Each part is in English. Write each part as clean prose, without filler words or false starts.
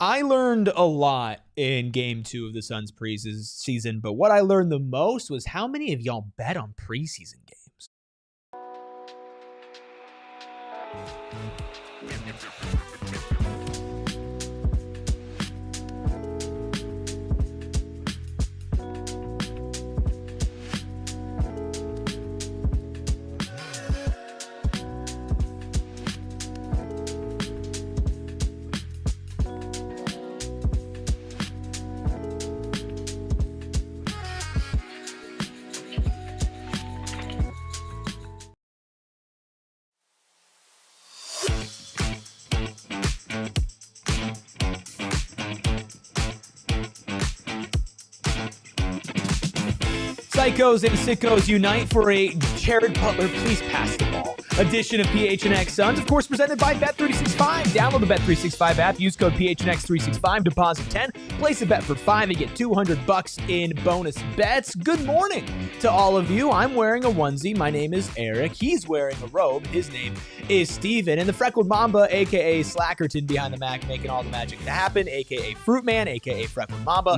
I learned a lot in Game 2 of the Suns preseason, but what I learned the most was how many of y'all bet on preseason games. Psychos and sickos unite for a Jared Butler, please pass the ball edition of PHNX Suns, of course, presented by Bet365. Download the Bet365 app, use code PHNX365, deposit 10, place a bet for 5, and get $200 in bonus bets. Good morning to all of you. I'm wearing a onesie. My name is Erik. He's wearing a robe. His name is Steven. And the freckled Mamba, a.k.a. Slackerton behind the Mac, making all the magic to happen, a.k.a. Fruitman, a.k.a. freckled Mamba,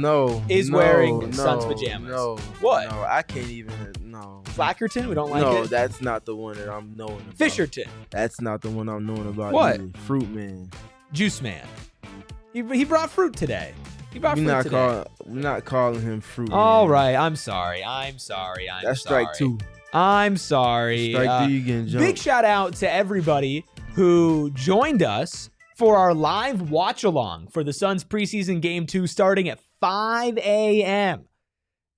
is wearing Suns pajamas. What? No, I can't even, no. Slackerton? We don't like it? No, that's not the one that I'm knowing about. Fisherton. That's not the one I'm knowing about. What? Either. Fruit Man. Juice Man. He brought fruit today. We're not calling him Fruit Man. All right. I'm sorry. That's sorry. strike 2. I'm sorry. Strike 2, you getting jumped. Big shout out to everybody who joined us for our live watch along for the Suns preseason game 2 starting at 5 a.m.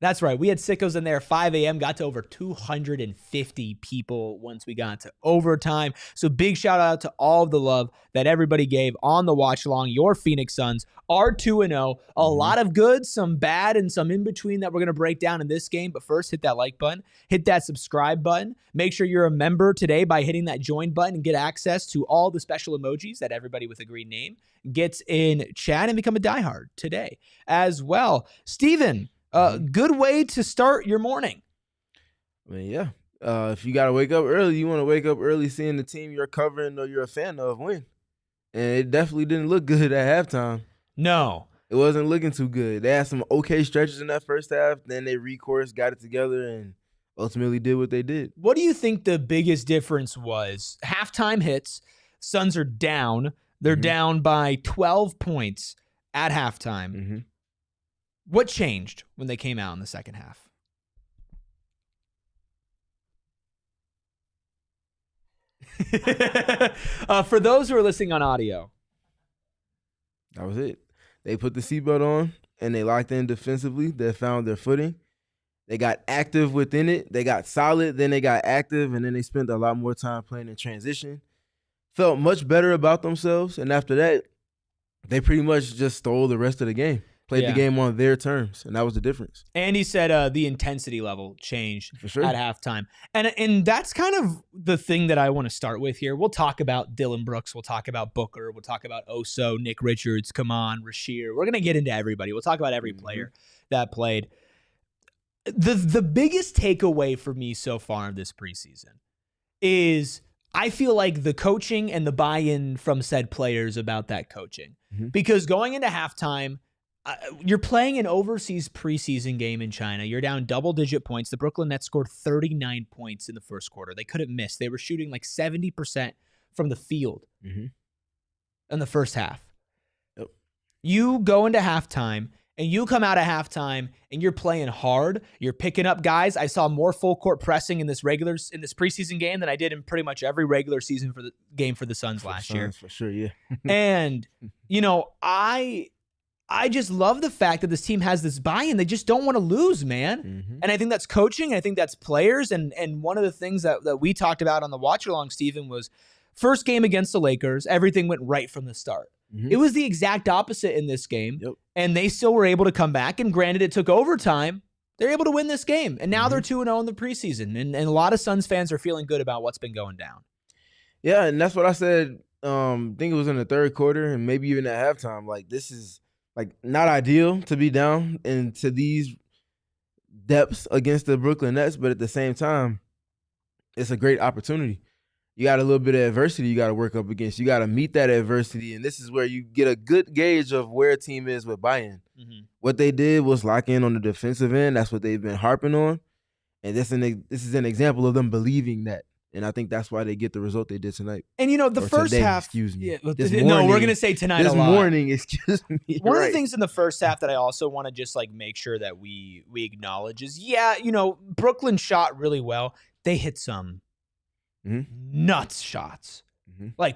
That's right. We had sickos in there 5 a.m. Got to over 250 people once we got to overtime. So big shout out to all of the love that everybody gave on the watch along. Your Phoenix Suns are 2-0. A lot of good, some bad, and some in between that we're going to break down in this game. But first, hit that like button. Hit that subscribe button. Make sure you're a member today by hitting that join button and get access to all the special emojis that everybody with a green name gets in chat, and become a diehard today as well. Steven. Good way to start your morning. I mean, yeah. If you got to wake up early, you want to wake up early seeing the team you're covering or you're a fan of win. And it definitely didn't look good at halftime. No. It wasn't looking too good. They had some okay stretches in that first half. Then they recourse, got it together, and ultimately did what they did. What do you think the biggest difference was? Halftime hits. Suns are down. They're down by 12 points at halftime. What changed when they came out in the second half? For those who are listening on audio. That was it. They put the seatbelt on, and they locked in defensively. They found their footing. They got active within it. They got solid, then they got active, and then they spent a lot more time playing in transition. Felt much better about themselves, and after that, they pretty much just stole the rest of the game. Played the game on their terms, and that was the difference. And he said the intensity level changed For sure. at halftime. And that's kind of the thing that I want to start with here. We'll talk about Dillon Brooks. We'll talk about Booker. We'll talk about Oso, Nick Richards, Khaman, Rasheer. We're going to get into everybody. We'll talk about every player that played. The biggest takeaway for me so far in this preseason is I feel like the coaching and the buy-in from said players about that coaching. Because going into halftime, you're playing an overseas preseason game in China. You're down double-digit points. The Brooklyn Nets scored 39 points in the first quarter. They couldn't miss. They were shooting like 70% from the field in the first half. Yep. You go into halftime, and you come out of halftime, and you're playing hard. You're picking up guys. I saw more full-court pressing in this preseason game than I did in pretty much every regular season for the game for the Suns last year. For sure, yeah. And, I just love the fact that this team has this buy-in. They just don't want to lose, man. And I think that's coaching. And I think that's players. And one of the things that we talked about on the watch-along, Steven, was first game against the Lakers, everything went right from the start. It was the exact opposite in this game. And they still were able to come back. And granted, it took overtime. They're able to win this game. And now they're 2-0 in the preseason. And a lot of Suns fans are feeling good about what's been going down. Yeah, and that's what I said. I think it was in the third quarter and maybe even at halftime. Like, this is not ideal to be down into these depths against the Brooklyn Nets, but at the same time, it's a great opportunity. you got a little bit of adversity you got to work up against. You got to meet that adversity, and this is where you get a good gauge of where a team is with buy-in. What they did was lock in on the defensive end. That's what they've been harping on, and this is an example of them believing that. And I think that's why they get the result they did tonight. And, the first half. Excuse me. Yeah, we're going to say tonight a lot. This morning, excuse me. One of the things in the first half that I also want to just make sure that we acknowledge is, Brooklyn shot really well. They hit some nuts shots.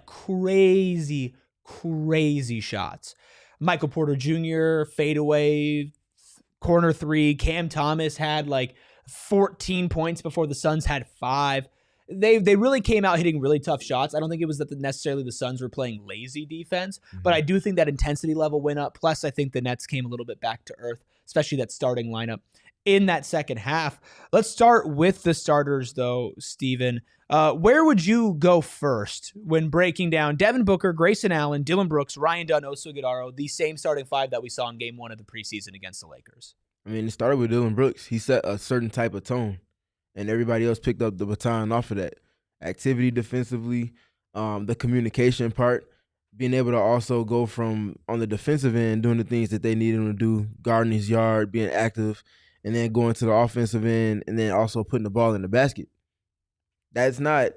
Crazy, crazy shots. Michael Porter Jr., fadeaway, corner three. Cam Thomas had 14 points before the Suns had 5. They really came out hitting really tough shots. I don't think it was that necessarily the Suns were playing lazy defense, but I do think that intensity level went up. Plus, I think the Nets came a little bit back to earth, especially that starting lineup in that second half. Let's start with the starters, though, Steven. Where would you go first when breaking down Devin Booker, Grayson Allen, Dillon Brooks, Ryan Dunn, Oso Ighodaro, the same starting 5 that we saw in Game 1 of the preseason against the Lakers? I mean, it started with Dillon Brooks. He set a certain type of tone, and everybody else picked up the baton off of that. Activity defensively, the communication part, being able to also go from on the defensive end, doing the things that they needed him to do, guarding his yard, being active, and then going to the offensive end, and then also putting the ball in the basket. That's not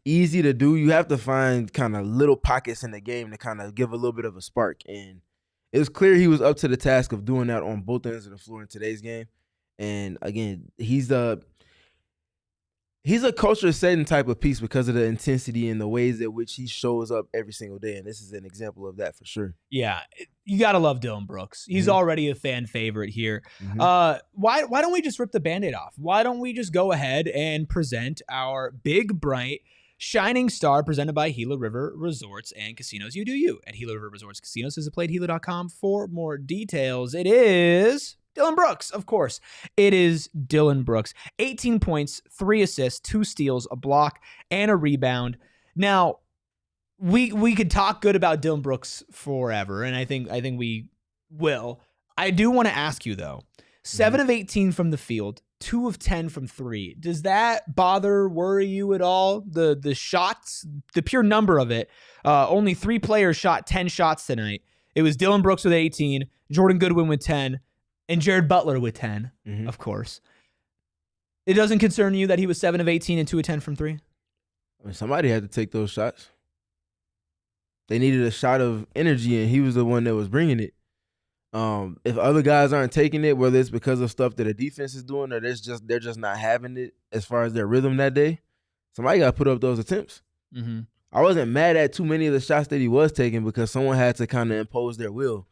easy to do. You have to find kind of little pockets in the game to kind of give a little bit of a spark. And it was clear he was up to the task of doing that on both ends of the floor in today's game. And again, he's a culture-setting type of piece because of the intensity and the ways in which he shows up every single day, and this is an example of that for sure. Yeah, you got to love Dillon Brooks. He's already a fan favorite here. Why don't we just rip the Band-Aid off? Why don't we just go ahead and present our big, bright, shining star presented by Gila River Resorts and Casinos? You do you at Gila River Resorts Casinos. Visit playedgila.com for more details. It is Dillon Brooks, of course. It is Dillon Brooks. 18 points, 3 assists, 2 steals, a block, and a rebound. Now, we could talk good about Dillon Brooks forever, and I think we will. I do want to ask you, though. 7 of 18 from the field, 2 of 10 from 3. Does that worry you at all? The shots, the pure number of it. Only 3 players shot 10 shots tonight. It was Dillon Brooks with 18, Jordan Goodwin with 10, and Jared Butler with 10, of course. It doesn't concern you that he was 7 of 18 and 2 of 10 from 3? I mean, somebody had to take those shots. They needed a shot of energy, and he was the one that was bringing it. If other guys aren't taking it, whether it's because of stuff that the defense is doing or they're just not having it as far as their rhythm that day, somebody got to put up those attempts. I wasn't mad at too many of the shots that he was taking because someone had to kind of impose their will.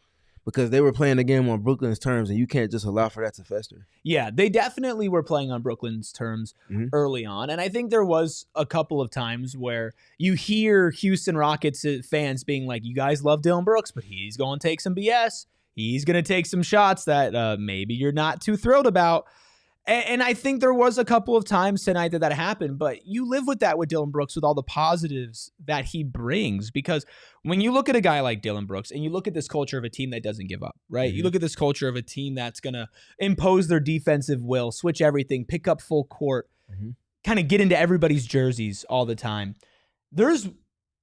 Because they were playing the game on Brooklyn's terms, and you can't just allow for that to fester. Yeah, they definitely were playing on Brooklyn's terms early on. And I think there was a couple of times where you hear Houston Rockets fans being like, you guys love Dillon Brooks, but he's going to take some BS. He's going to take some shots that maybe you're not too thrilled about. And I think there was a couple of times tonight that happened, but you live with that with Dillon Brooks with all the positives that he brings. Because when you look at a guy like Dillon Brooks and you look at this culture of a team that doesn't give up, right? You look at this culture of a team that's going to impose their defensive will, switch everything, pick up full court, kind of get into everybody's jerseys all the time. There's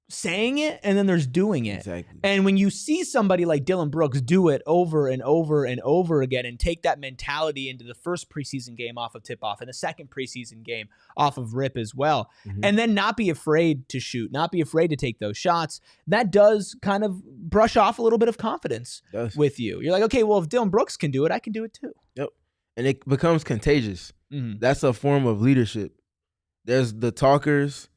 saying it and then there's doing it. Exactly. And when you see somebody like Dillon Brooks do it over and over and over again and take that mentality into the first preseason game off of tip-off and the second preseason game off of rip as well, and then not be afraid to shoot, not be afraid to take those shots, that does kind of brush off a little bit of confidence with you. You're like, okay, well, if Dillon Brooks can do it, I can do it too. Yep. And it becomes contagious. That's a form of leadership. There's the talkers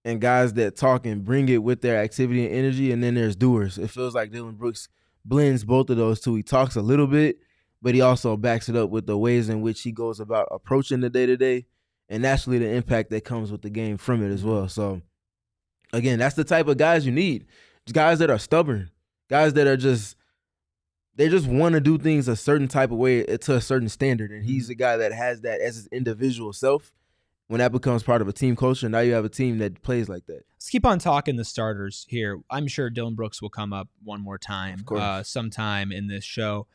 and guys that talk and bring it with their activity and energy, and then there's doers. It feels like Dillon Brooks blends both of those two. He talks a little bit, but he also backs it up with the ways in which he goes about approaching the day-to-day, and naturally the impact that comes with the game from it as well. So, again, that's the type of guys you need. Guys that are stubborn, guys that are they just want to do things a certain type of way to a certain standard, and he's the guy that has that as his individual self. When that becomes part of a team culture, now you have a team that plays like that. Let's keep on talking the starters here. I'm sure Dillon Brooks will come up one more time sometime in this show.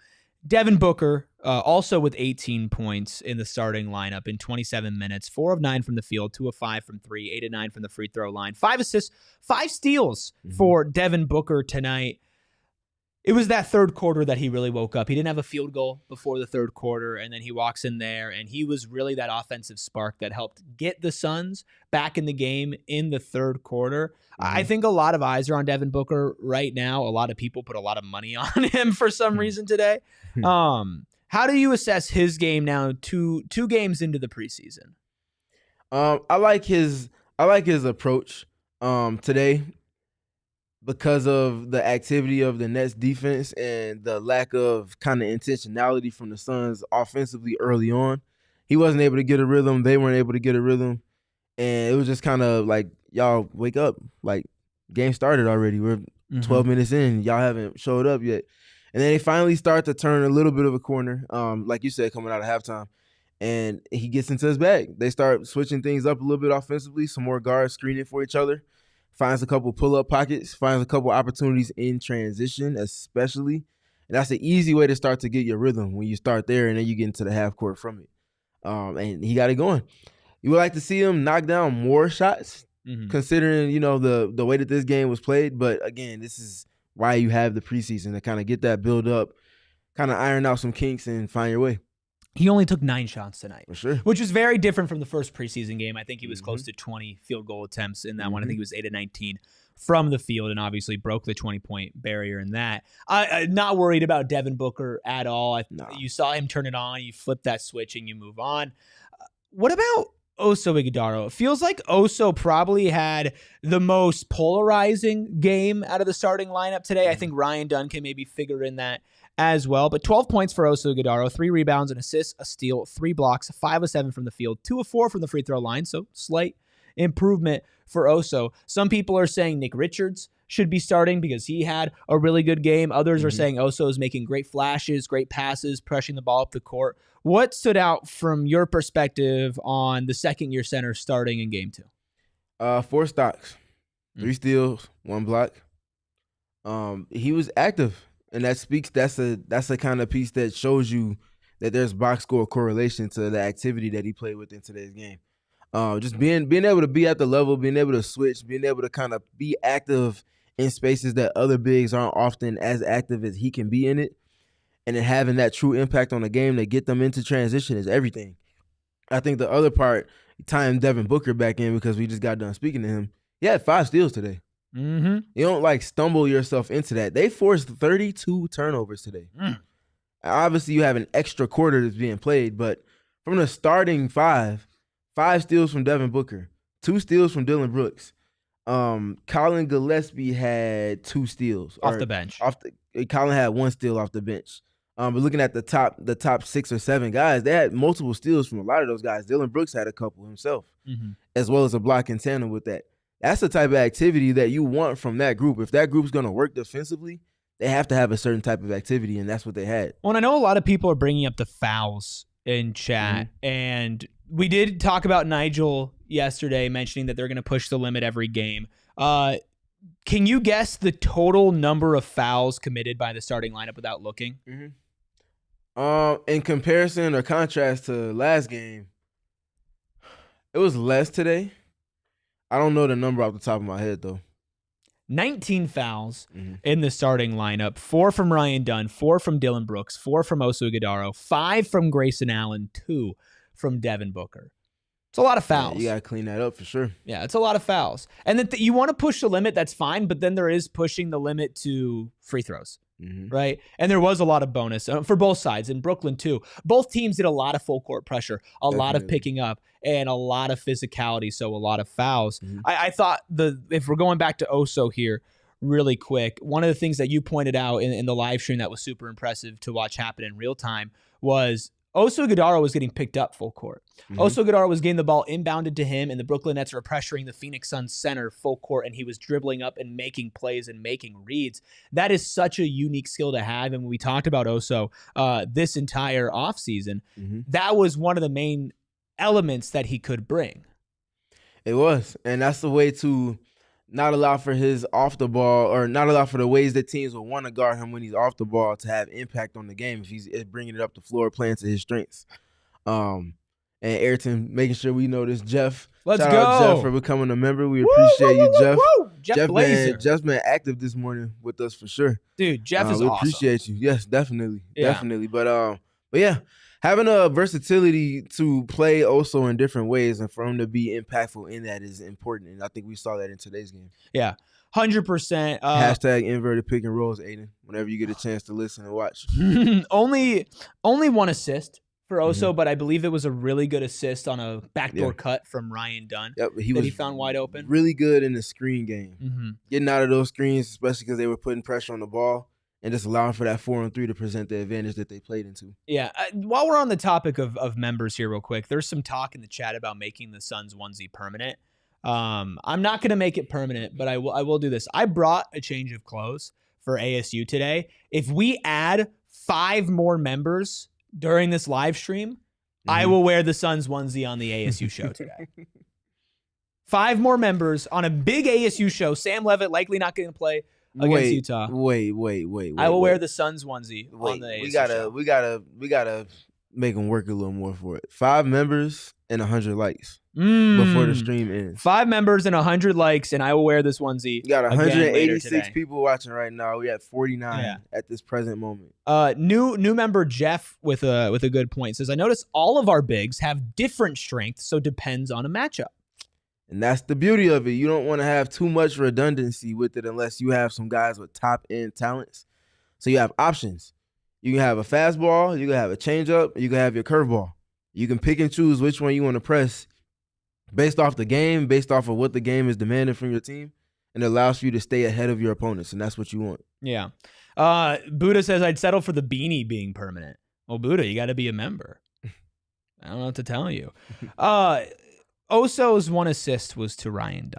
Devin Booker, also with 18 points in the starting lineup in 27 minutes, 4 of 9 from the field, 2 of 5 from 3, 8 of 9 from the free throw line, 5 assists, 5 steals for Devin Booker tonight. It was that third quarter that he really woke up. He didn't have a field goal before the third quarter, and then he walks in there, and he was really that offensive spark that helped get the Suns back in the game in the third quarter. I think a lot of eyes are on Devin Booker right now. A lot of people put a lot of money on him for some reason today. How do you assess his game now, two games into the preseason? I like his approach today. Because of the activity of the Nets defense and the lack of kind of intentionality from the Suns offensively early on, he wasn't able to get a rhythm. They weren't able to get a rhythm. And it was just kind of like, y'all wake up. Like, game started already. We're 12 minutes in. Y'all haven't showed up yet. And then they finally start to turn a little bit of a corner, like you said, coming out of halftime. And he gets into his bag. They start switching things up a little bit offensively, some more guards screening for each other. Finds a couple pull-up pockets, finds a couple opportunities in transition especially. And that's an easy way to start to get your rhythm when you start there and then you get into the half court from it. And he got it going. You would like to see him knock down more shots, considering, the way that this game was played. But, again, this is why you have the preseason, to kind of get that build up, kind of iron out some kinks and find your way. He only took 9 shots tonight, for sure, which is very different from the first preseason game. I think he was close to 20 field goal attempts in that one. I think he was 8 of 19 from the field and obviously broke the 20-point barrier in that. I'm not worried about Devin Booker at all. You saw him turn it on, you flip that switch, and you move on. What about Oso Ighodaro? It feels like Oso probably had the most polarizing game out of the starting lineup today. I think Ryan Dunn can maybe figure in that as well. But 12 points for Oso Ighodaro, 3 rebounds, an assist, a steal, 3 blocks, 5 of 7 from the field, 2 of 4 from the free throw line. So slight improvement for Oso. Some people are saying Nick Richards should be starting because he had a really good game. Others are saying Oso is making great flashes, great passes, pushing the ball up the court. What stood out from your perspective on the second-year center starting in game 2? 4 stocks, 3 steals, 1 block. He was active. And that's a kind of piece that shows you that there's box score correlation to the activity that he played with in today's game. Just being able to be at the level, being able to switch, being able to kind of be active in spaces that other bigs aren't often as active as he can be in it, and then having that true impact on the game to get them into transition is everything. I think the other part, tying Devin Booker back in because we just got done speaking to him, he had 5 steals today. You don't stumble yourself into that. They forced 32 turnovers today. Obviously, you have an extra quarter that's being played, but from the starting 5 steals from Devin Booker, 2 steals from Dillon Brooks. Collin Gillespie had 2 steals off the bench. Collin had 1 steal off the bench. But looking at the top 6 or 7 guys, they had multiple steals from a lot of those guys. Dillon Brooks had a couple himself, as well as a block in tandem with that. That's the type of activity that you want from that group. If that group's going to work defensively, they have to have a certain type of activity, and that's what they had. Well, and I know a lot of people are bringing up the fouls in chat, and we did talk about Nigel yesterday mentioning that they're going to push the limit every game. Can you guess the total number of fouls committed by the starting lineup without looking? In comparison or contrast to last game, it was less today. I don't know the number off the top of my head, though. 19 fouls in the starting lineup. 4 from Ryan Dunn, 4 from Dillon Brooks, 4 from Oso Ighodaro, 5 from Grayson Allen, 2 from Devin Booker. It's a lot of fouls. Yeah, you got to clean that up for sure. Yeah, it's a lot of fouls. And then you want to push the limit, that's fine, but then there is pushing the limit to free throws. Right? And there was a lot of bonus for both sides, in Brooklyn too. Both teams did a lot of full court pressure, lot of picking up, and a lot of physicality, so a lot of fouls. I thought if we're going back to Oso here really quick, one of the things that you pointed out in the live stream that was super impressive to watch happen in real time was Oso Ighodaro was getting picked up full court. Oso Ighodaro was getting the ball inbounded to him, and the Brooklyn Nets were pressuring the Phoenix Suns center full court, and he was dribbling up and making plays and making reads. That is such a unique skill to have, and when we talked about Oso this entire offseason, that was one of the main elements that he could bring. It was, and that's the way to not allow for his off the ball, or not allow for the ways that teams will want to guard him when he's off the ball to have impact on the game if he's bringing it up the floor, playing to his strengths. And Ayrton making sure we know this. Jeff, let's shout go. out Jeff for becoming a member. We appreciate you, Jeff. Jeff's been active this morning with us for sure. Dude, Jeff is we awesome. Appreciate you. Yes, definitely. Yeah. Definitely. But yeah, having a versatility to play Oso in different ways and for him to be impactful in that is important. And I think we saw that in today's game. Yeah, 100%. Hashtag inverted pick and rolls, Aiden, whenever you get a chance to listen and watch. only one assist for Oso, but I believe it was a really good assist on a backdoor cut from Ryan Dunn. Yep, he found wide open. Really good in the screen game. Getting out of those screens, especially because they were putting pressure on the ball and just allowing for that 4-on-3 to present the advantage that they played into. Yeah. While we're on the topic of members here real quick, there's some talk in the chat about making the Suns onesie permanent. I'm not going to make it permanent, but I will do this. I brought a change of clothes for ASU today. If we add 5 more members during this live stream, I will wear the Suns onesie on the ASU show today. 5 more members on a big ASU show. Sam Levitt likely not going to play against Utah. Wait. I will wear the Suns onesie on the ASU show. We gotta make them work a little more for it. 5 members and 100 likes before the stream ends. 5 members and 100 likes, and I will wear this onesie. You got 186 people watching right now. We at 49 at this present moment. New member Jeff with a good point says, I notice all of our bigs have different strengths, so depends on a matchup. And that's the beauty of it. You don't want to have too much redundancy with it unless you have some guys with top-end talents. So you have options. You can have a fastball, you can have a changeup, you can have your curveball. You can pick and choose which one you want to press based off the game, based off of what the game is demanding from your team, and it allows for you to stay ahead of your opponents, and that's what you want. Yeah. Buddha says, I'd settle for the beanie being permanent. Well, Buddha, you got to be a member. I don't know what to tell you. Oso's 1 assist was to Ryan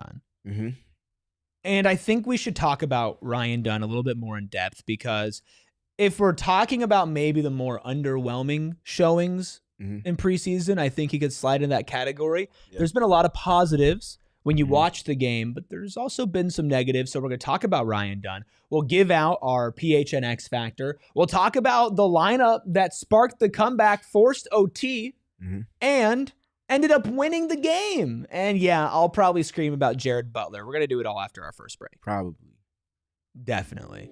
Dunn. And I think we should talk about Ryan Dunn a little bit more in depth, because if we're talking about maybe the more underwhelming showings in preseason, I think he could slide in that category. There's been a lot of positives when you watch the game, but there's also been some negatives. So we're going to talk about Ryan Dunn. We'll give out our PHNX factor. We'll talk about the lineup that sparked the comeback, forced OT, and ended up winning the game. And yeah, I'll probably scream about Jared Butler. We're going to do it all after our first break. Probably. Definitely.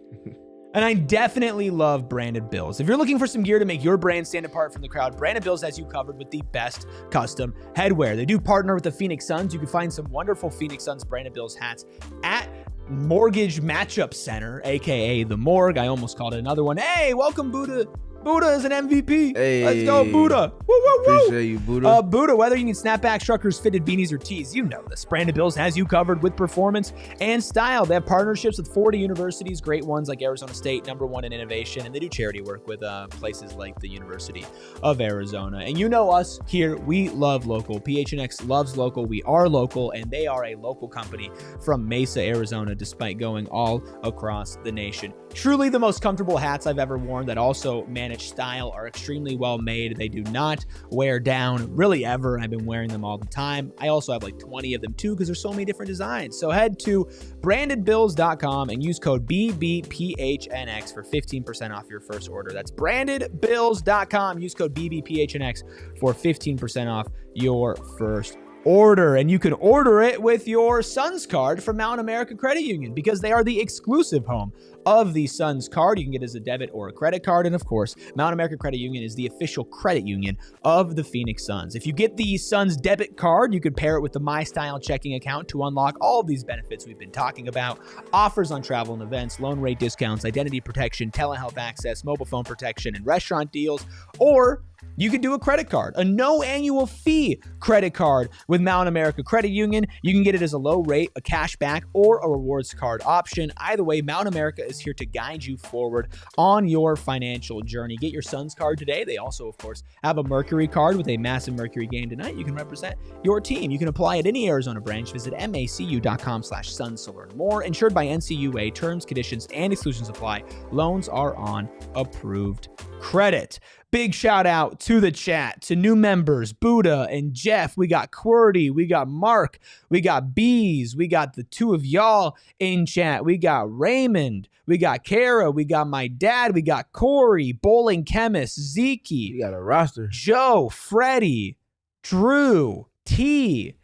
And I definitely love Branded Bills. If you're looking for some gear to make your brand stand apart from the crowd, Branded Bills has you covered with the best custom headwear. They do partner with the Phoenix Suns. You can find some wonderful Phoenix Suns Branded Bills hats at Mortgage Matchup Center, a.k.a. The Morgue. I almost called it another one. Hey, welcome, Buddha. Buddha is an MVP. Hey, let's go, Buddha. Woo, woo, woo. Appreciate you, Buddha. Buddha, whether you need snapbacks, truckers, fitted beanies, or tees, you know this. Branded Bills has you covered with performance and style. They have partnerships with 40 universities, great ones like Arizona State, #1 in innovation, and they do charity work with places like the University of Arizona. And you know us here, we love local. PHNX loves local. We are local, and they are a local company from Mesa, Arizona, despite going all across the nation. Truly the most comfortable hats I've ever worn that also manage style, are extremely well made. They do not wear down really ever. I've been wearing them all the time. I also have like 20 of them too, because there's so many different designs. So head to brandedbills.com and use code BBPHNX for 15% off your first order. That's brandedbills.com. Use code BBPHNX for 15% off your first order. And you can order it with your Suns card from Mountain America Credit Union, because they are the exclusive home of the Suns card. You can get it as a debit or a credit card. And of course, Mountain America Credit Union is the official credit union of the Phoenix Suns. If you get the Suns debit card, you could pair it with the My Style checking account to unlock all of these benefits we've been talking about. Offers on travel and events, loan rate discounts, identity protection, telehealth access, mobile phone protection, and restaurant deals. Or you could do a credit card, a no annual fee credit card with Mountain America Credit Union. You can get it as a low rate, a cash back, or a rewards card option. Either way, Mountain America is here to guide you forward on your financial journey. Get your Suns card today. They also, of course, have a Mercury card with a massive Mercury game tonight. You can represent your team. You can apply at any Arizona branch. Visit macu.com/Suns to learn more. Insured by NCUA. Terms, conditions, and exclusions apply. Loans are on approved credit. Big shout out to the chat, to new members, Buddha and Jeff. We got QWERTY, we got Mark, we got Bees, we got the two of y'all in chat. We got Raymond, we got Kara, we got my dad, we got Corey, Bowling Chemist, Zeke. You got a roster. Joe, Freddie, Drew, T.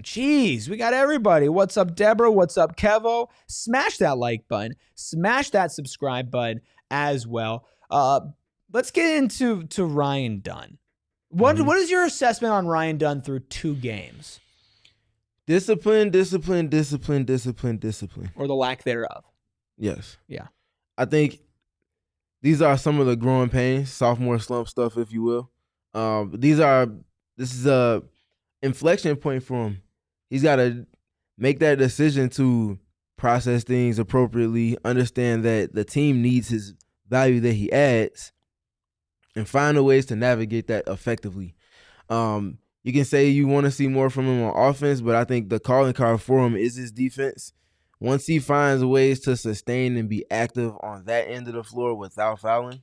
Jeez, we got everybody. What's up, Deborah? What's up, Kevo? Smash that like button. Smash that subscribe button as well. Let's get into Ryan Dunn. What is your assessment on Ryan Dunn through 2 games? Discipline. Or the lack thereof. Yes. Yeah. I think these are some of the growing pains, sophomore slump stuff, if you will. This is a inflection point for him. He's got to make that decision to process things appropriately, understand that the team needs his value that he adds, and find the ways to navigate that effectively. You can say you want to see more from him on offense, but I think the calling card for him is his defense. Once he finds ways to sustain and be active on that end of the floor without fouling,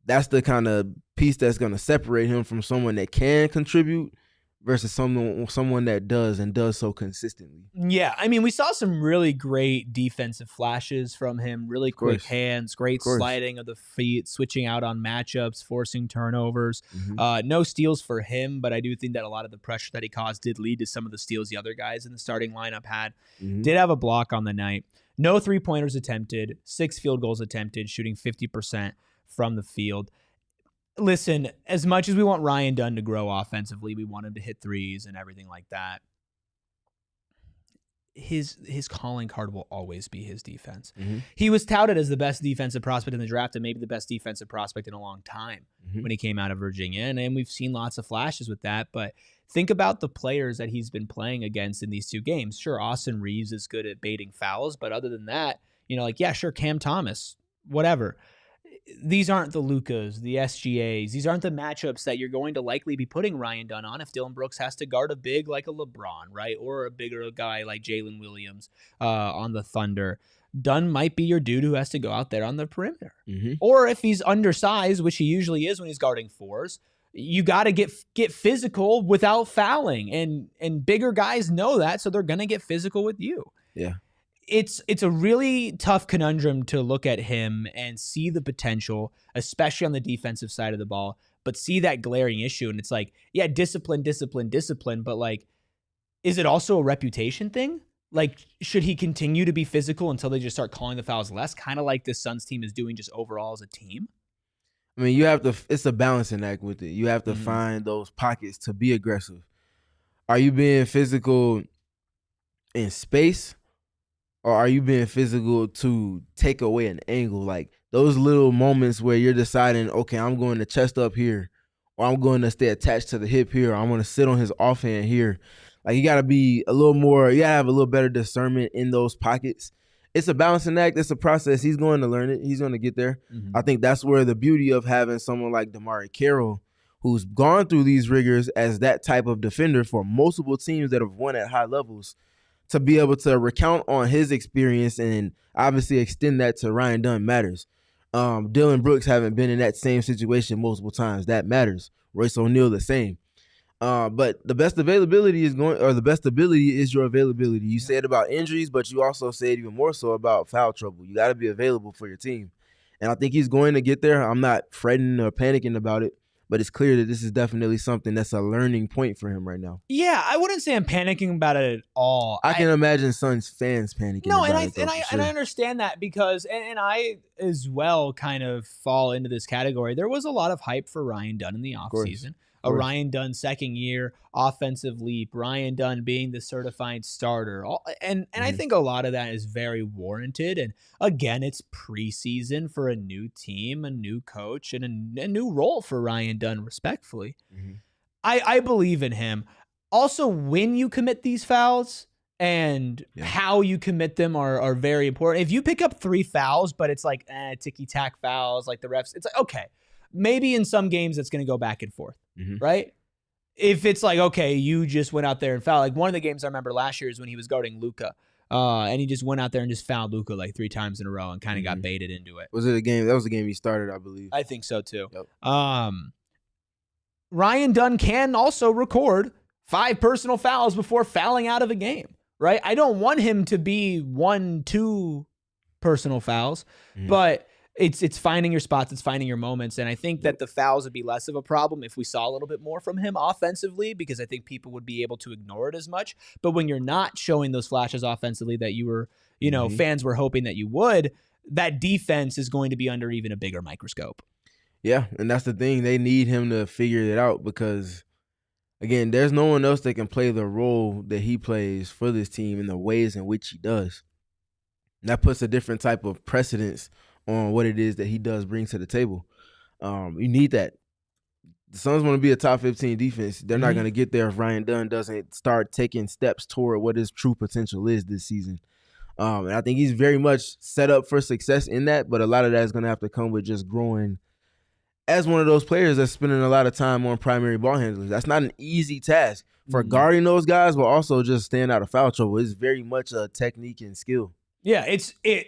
that's the kind of piece that's going to separate him from someone that can contribute versus someone that does and does so consistently. Yeah, I mean, we saw some really great defensive flashes from him, really quick hands, great sliding of the feet, switching out on matchups, forcing turnovers. No steals for him, but I do think that a lot of the pressure that he caused did lead to some of the steals the other guys in the starting lineup had. Did have a block on the night. No 3-pointers attempted, 6 field goals attempted, shooting 50% from the field. Listen, as much as we want Ryan Dunn to grow offensively, we want him to hit threes and everything like that. His calling card will always be his defense. He was touted as the best defensive prospect in the draft and maybe the best defensive prospect in a long time when he came out of Virginia. And we've seen lots of flashes with that. But think about the players that he's been playing against in these 2 games. Sure, Austin Reeves is good at baiting fouls. But other than that, sure, Cam Thomas, whatever. These aren't the Lucas, the SGAs. These aren't the matchups that you're going to likely be putting Ryan Dunn on if Dillon Brooks has to guard a big like a LeBron, right? Or a bigger guy like Jalen Williams on the Thunder. Dunn might be your dude who has to go out there on the perimeter. Or if he's undersized, which he usually is when he's guarding 4s, you got to get physical without fouling. And bigger guys know that, so they're going to get physical with you. Yeah. It's a really tough conundrum to look at him and see the potential, especially on the defensive side of the ball, but see that glaring issue. And it's like, yeah, discipline. But like, is it also a reputation thing? Like, should he continue to be physical until they just start calling the fouls less? Kind of like this Suns team is doing just overall as a team. I mean, it's a balancing act with it. You have to find those pockets to be aggressive. Are you being physical in space? Or are you being physical to take away an angle? Like those little moments where you're deciding, okay, I'm going to chest up here, or I'm going to stay attached to the hip here, or I'm going to sit on his offhand here. Like you got to be a little more, you got to have a little better discernment in those pockets. It's a balancing act. It's a process. He's going to learn it. He's going to get there. I think that's where the beauty of having someone like Damari Carroll, who's gone through these rigors as that type of defender for multiple teams that have won at high levels, to be able to recount on his experience and obviously extend that to Ryan Dunn matters. Dillon Brooks haven't been in that same situation multiple times. That matters. Royce O'Neal the same. But the best availability the best ability is your availability. You said about injuries, but you also said even more so about foul trouble. You got to be available for your team. And I think he's going to get there. I'm not fretting or panicking about it. But it's clear that this is definitely something that's a learning point for him right now. Yeah, I wouldn't say I'm panicking about it at all. I can imagine Suns fans panicking. No, and I understand that because, and I as well kind of fall into this category. There was a lot of hype for Ryan Dunn in the offseason. A Ryan Dunn second year offensive leap, Ryan Dunn being the certified starter. And I think a lot of that is very warranted. And again, it's preseason for a new team, a new coach, and a new role for Ryan Dunn, respectfully. I believe in him. Also, when you commit these fouls and how you commit them are very important. If you pick up 3 fouls, but it's like ticky-tack fouls, like the refs, it's like, okay, maybe in some games it's going to go back and forth. Right? If it's like, okay, you just went out there and fouled. Like one of the games I remember last year is when he was guarding Luka And he just went out there and just fouled Luka like 3 times in a row and kind of got baited into it. Was it a game? That was the game he started, I believe. I think so too. Yep. Ryan Dunn can also record 5 personal fouls before fouling out of a game, right? I don't want him to be 1-2 personal fouls, but it's finding your spots, it's finding your moments. And I think that the fouls would be less of a problem if we saw a little bit more from him offensively, because I think people would be able to ignore it as much. But when you're not showing those flashes offensively that you were, fans were hoping that you would, that defense is going to be under even a bigger microscope. Yeah, and that's the thing. They need him to figure it out because, again, there's no one else that can play the role that he plays for this team in the ways in which he does. And that puts a different type of precedence on what it is that he does bring to the table. You need that. The Suns want to be a top 15 defense. They're not going to get there if Ryan Dunn doesn't start taking steps toward what his true potential is this season. And I think he's very much set up for success in that, but a lot of that is going to have to come with just growing as one of those players that's spending a lot of time on primary ball handlers. That's not an easy task for guarding those guys, but also just staying out of foul trouble. It's very much a technique and skill. Yeah,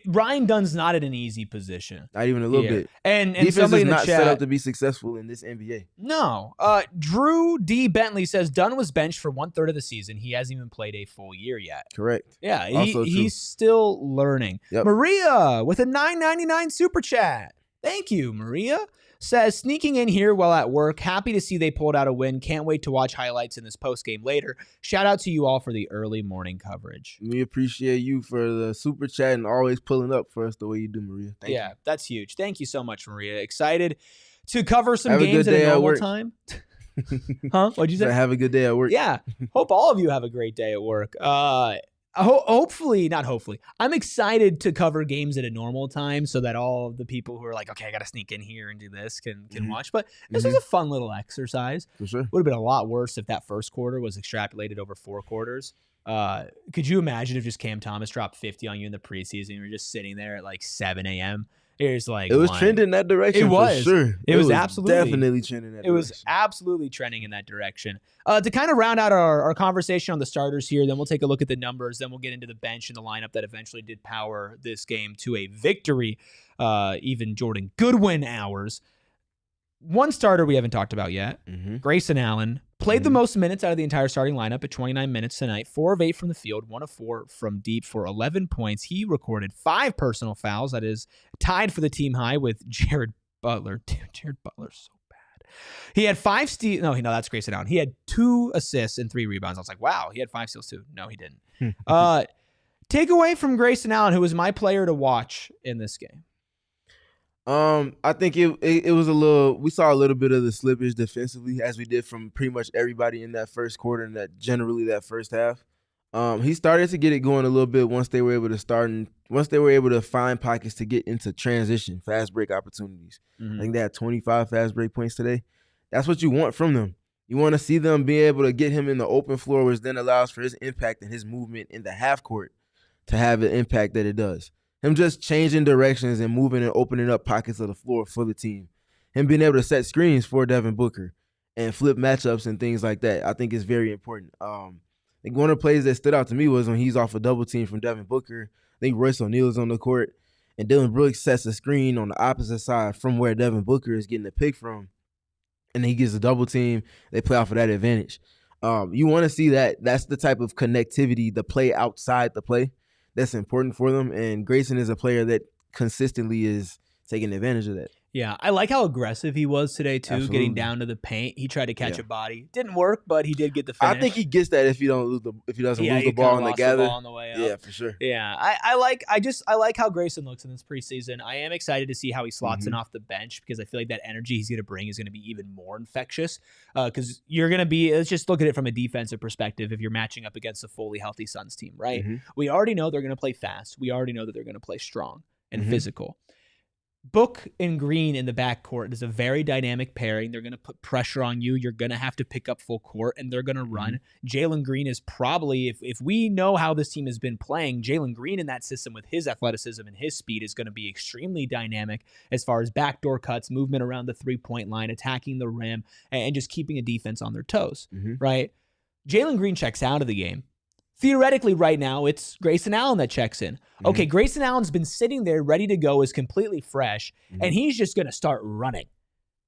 Ryan Dunn's not in an easy position. Not even a little bit. And defense somebody is in the not chat, set up to be successful in this NBA. No. Drew D. Bentley says Dunn was benched for 1/3 of the season. He hasn't even played a full year yet. Correct. Yeah, Also he's still learning. Yep. Maria with a $9.99 super chat. Thank you, Maria. Says, sneaking in here while at work. Happy to see they pulled out a win. Can't wait to watch highlights in this postgame later. Shout out to you all for the early morning coverage. We appreciate you for the super chat and always pulling up for us the way you do, Maria. Thank you. That's huge. Thank you so much, Maria. Excited to cover some games at a normal time. Huh? What'd you say? Have a good day at work. Yeah. Hope all of you have a great day at work. Hopefully, not hopefully, I'm excited to cover games at a normal time so that all of the people who are like, okay, I got to sneak in here and do this can watch. But this was a fun little exercise. For sure. Would have been a lot worse if that first quarter was extrapolated over 4 quarters. Could you imagine if just Cam Thomas dropped 50 on you in the preseason and you were just sitting there at like 7 a.m.? It was trending that direction. It was. For sure. It was absolutely definitely trending that direction. It was absolutely trending in that direction. To kind of round out our conversation on the starters here, then we'll take a look at the numbers. Then we'll get into the bench and the lineup that eventually did power this game to a victory. Even Jordan Goodwin hours. One starter we haven't talked about yet, Grayson Allen, played the most minutes out of the entire starting lineup at 29 minutes tonight, 4 of 8 from the field, 1 of 4 from deep for 11 points. He recorded 5 personal fouls. That is tied for the team high with Jared Butler. Dude, Jared Butler's so bad. He had 5 steals. No, that's Grayson Allen. He had 2 assists and 3 rebounds. I was like, wow, he had 5 steals too. No, he didn't. Takeaway from Grayson Allen, who was my player to watch in this game. I think it was we saw a little bit of the slippage defensively as we did from pretty much everybody in that first quarter and that first half. He started to get it going a little bit once they were able to find pockets to get into transition, fast break opportunities. I think they had 25 fast break points today. That's what you want from them. You want to see them be able to get him in the open floor, which then allows for his impact and his movement in the half court to have the impact that it does. Him just changing directions and moving and opening up pockets of the floor for the team. Him being able to set screens for Devin Booker and flip matchups and things like that, I think is very important. I think one of the plays that stood out to me was when he's off a double team from Devin Booker. I think Royce O'Neal is on the court, and Dillon Brooks sets a screen on the opposite side from where Devin Booker is getting the pick from, and he gets a double team. They play off of that advantage. You want to see that. That's the type of connectivity, the play outside the play, that's important for them, and Grayson is a player that consistently is taking advantage of that. Yeah, I like how aggressive he was today, too, Absolutely. Getting down to the paint. He tried to catch a body. Didn't work, but he did get the finish. I think he gets that if he doesn't lose the ball in the gather. On the way up. Yeah, for sure. Yeah, I like how Grayson looks in this preseason. I am excited to see how he slots in off the bench because I feel like that energy he's going to bring is going to be even more infectious. Because you're going to be, let's just look at it from a defensive perspective if you're matching up against a fully healthy Suns team, right? We already know they're going to play fast. We already know that they're going to play strong and physical. Book and Green in the backcourt is a very dynamic pairing. They're going to put pressure on you. You're going to have to pick up full court, and they're going to run. Jalen Green is probably, if we know how this team has been playing, Jalen Green in that system with his athleticism and his speed is going to be extremely dynamic as far as backdoor cuts, movement around the three-point line, attacking the rim, and just keeping a defense on their toes, right? Jalen Green checks out of the game. theoretically right now it's Grayson Allen that checks in. Okay, Grayson Allen's been sitting there ready to go, is completely fresh, and he's just going to start running.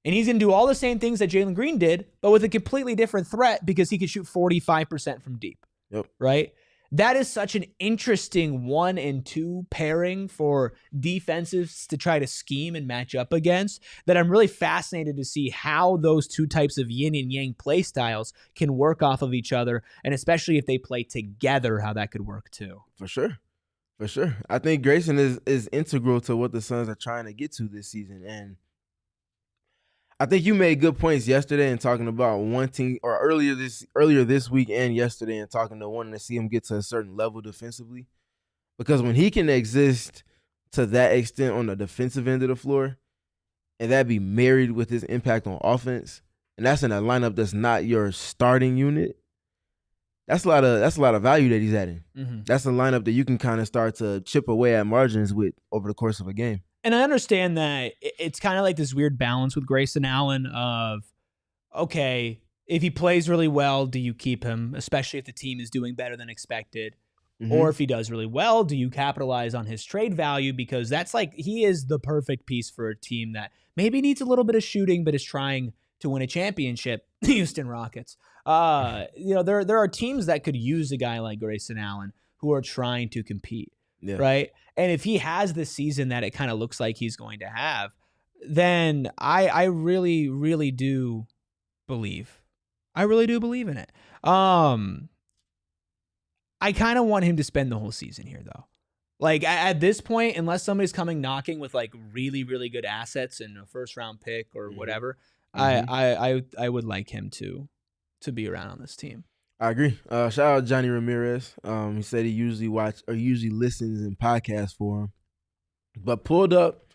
And he's going to do all the same things that Jalen Green did, but with a completely different threat because he could shoot 45% from deep. Yep. Right? That is such an interesting 1 and 2 pairing for defensives to try to scheme and match up against, that I'm really fascinated to see how those two types of yin and yang play styles can work off of each other, and especially if they play together, how that could work too. For sure. For sure. I think Grayson is integral to what the Suns are trying to get to this season. And I think you made good points yesterday in talking about wanting, or earlier this week and yesterday, and talking to wanting to see him get to a certain level defensively. Because when he can exist to that extent on the defensive end of the floor, and that be married with his impact on offense, and that's in a lineup that's not your starting unit, that's a lot of value that he's adding. That's a lineup that you can kind of start to chip away at margins with over the course of a game. And I understand that it's kind of like this weird balance with Grayson Allen of, okay, if he plays really well, do you keep him, especially if the team is doing better than expected? Or if he does really well, do you capitalize on his trade value? Because that's like, he is the perfect piece for a team that maybe needs a little bit of shooting, but is trying to win a championship. Houston Rockets. There are teams that could use a guy like Grayson Allen who are trying to compete. Yeah. Right. And if he has the season that it kind of looks like he's going to have, then I really, really do believe. I really do believe in it. I kind of want him to spend the whole season here, though. Like at this point, unless somebody's coming knocking with like really, really good assets and a first round pick or whatever, I would like him to be around on this team. I agree. Shout out Johnny Ramirez. He said he usually listens in podcasts for him, but pulled up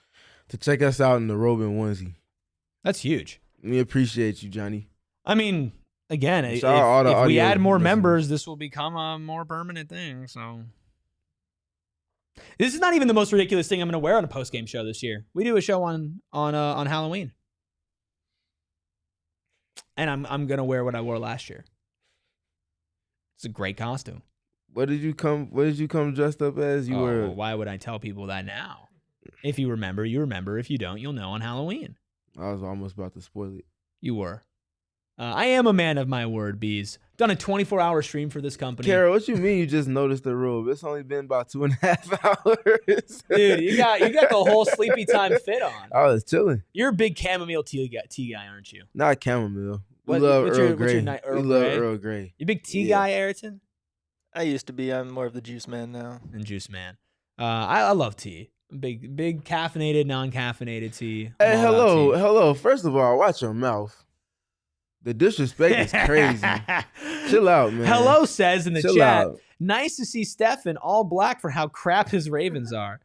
to check us out in the robe and onesie. That's huge. We appreciate you, Johnny. I mean, again, if we add more members, this will become a more permanent thing. So this is not even the most ridiculous thing I'm going to wear on a post-game show this year. We do a show on Halloween, and I'm going to wear what I wore last year. It's a great costume. What did you come dressed up as? Well, why would I tell people that now? If you remember, you remember. If you don't, you'll know on Halloween. I was almost about to spoil it. You were. I am a man of my word, Bees. Done a 24-hour stream for this company. Carol, what you mean you just noticed the robe? It's only been about 2.5 hours. Dude, you got the whole sleepy time fit on. I was chilling. You're a big chamomile tea guy, aren't you? Not chamomile. We love Earl Grey. We love Earl Grey. You big tea guy, Ayrton? I used to be. I'm more of the juice man now. And juice man. I love tea. Big caffeinated, non-caffeinated tea. Hey, hello. First of all, watch your mouth. The disrespect is crazy. Chill out, man. Hello says in the chat, nice to see Steph in all black for how crap his Ravens are.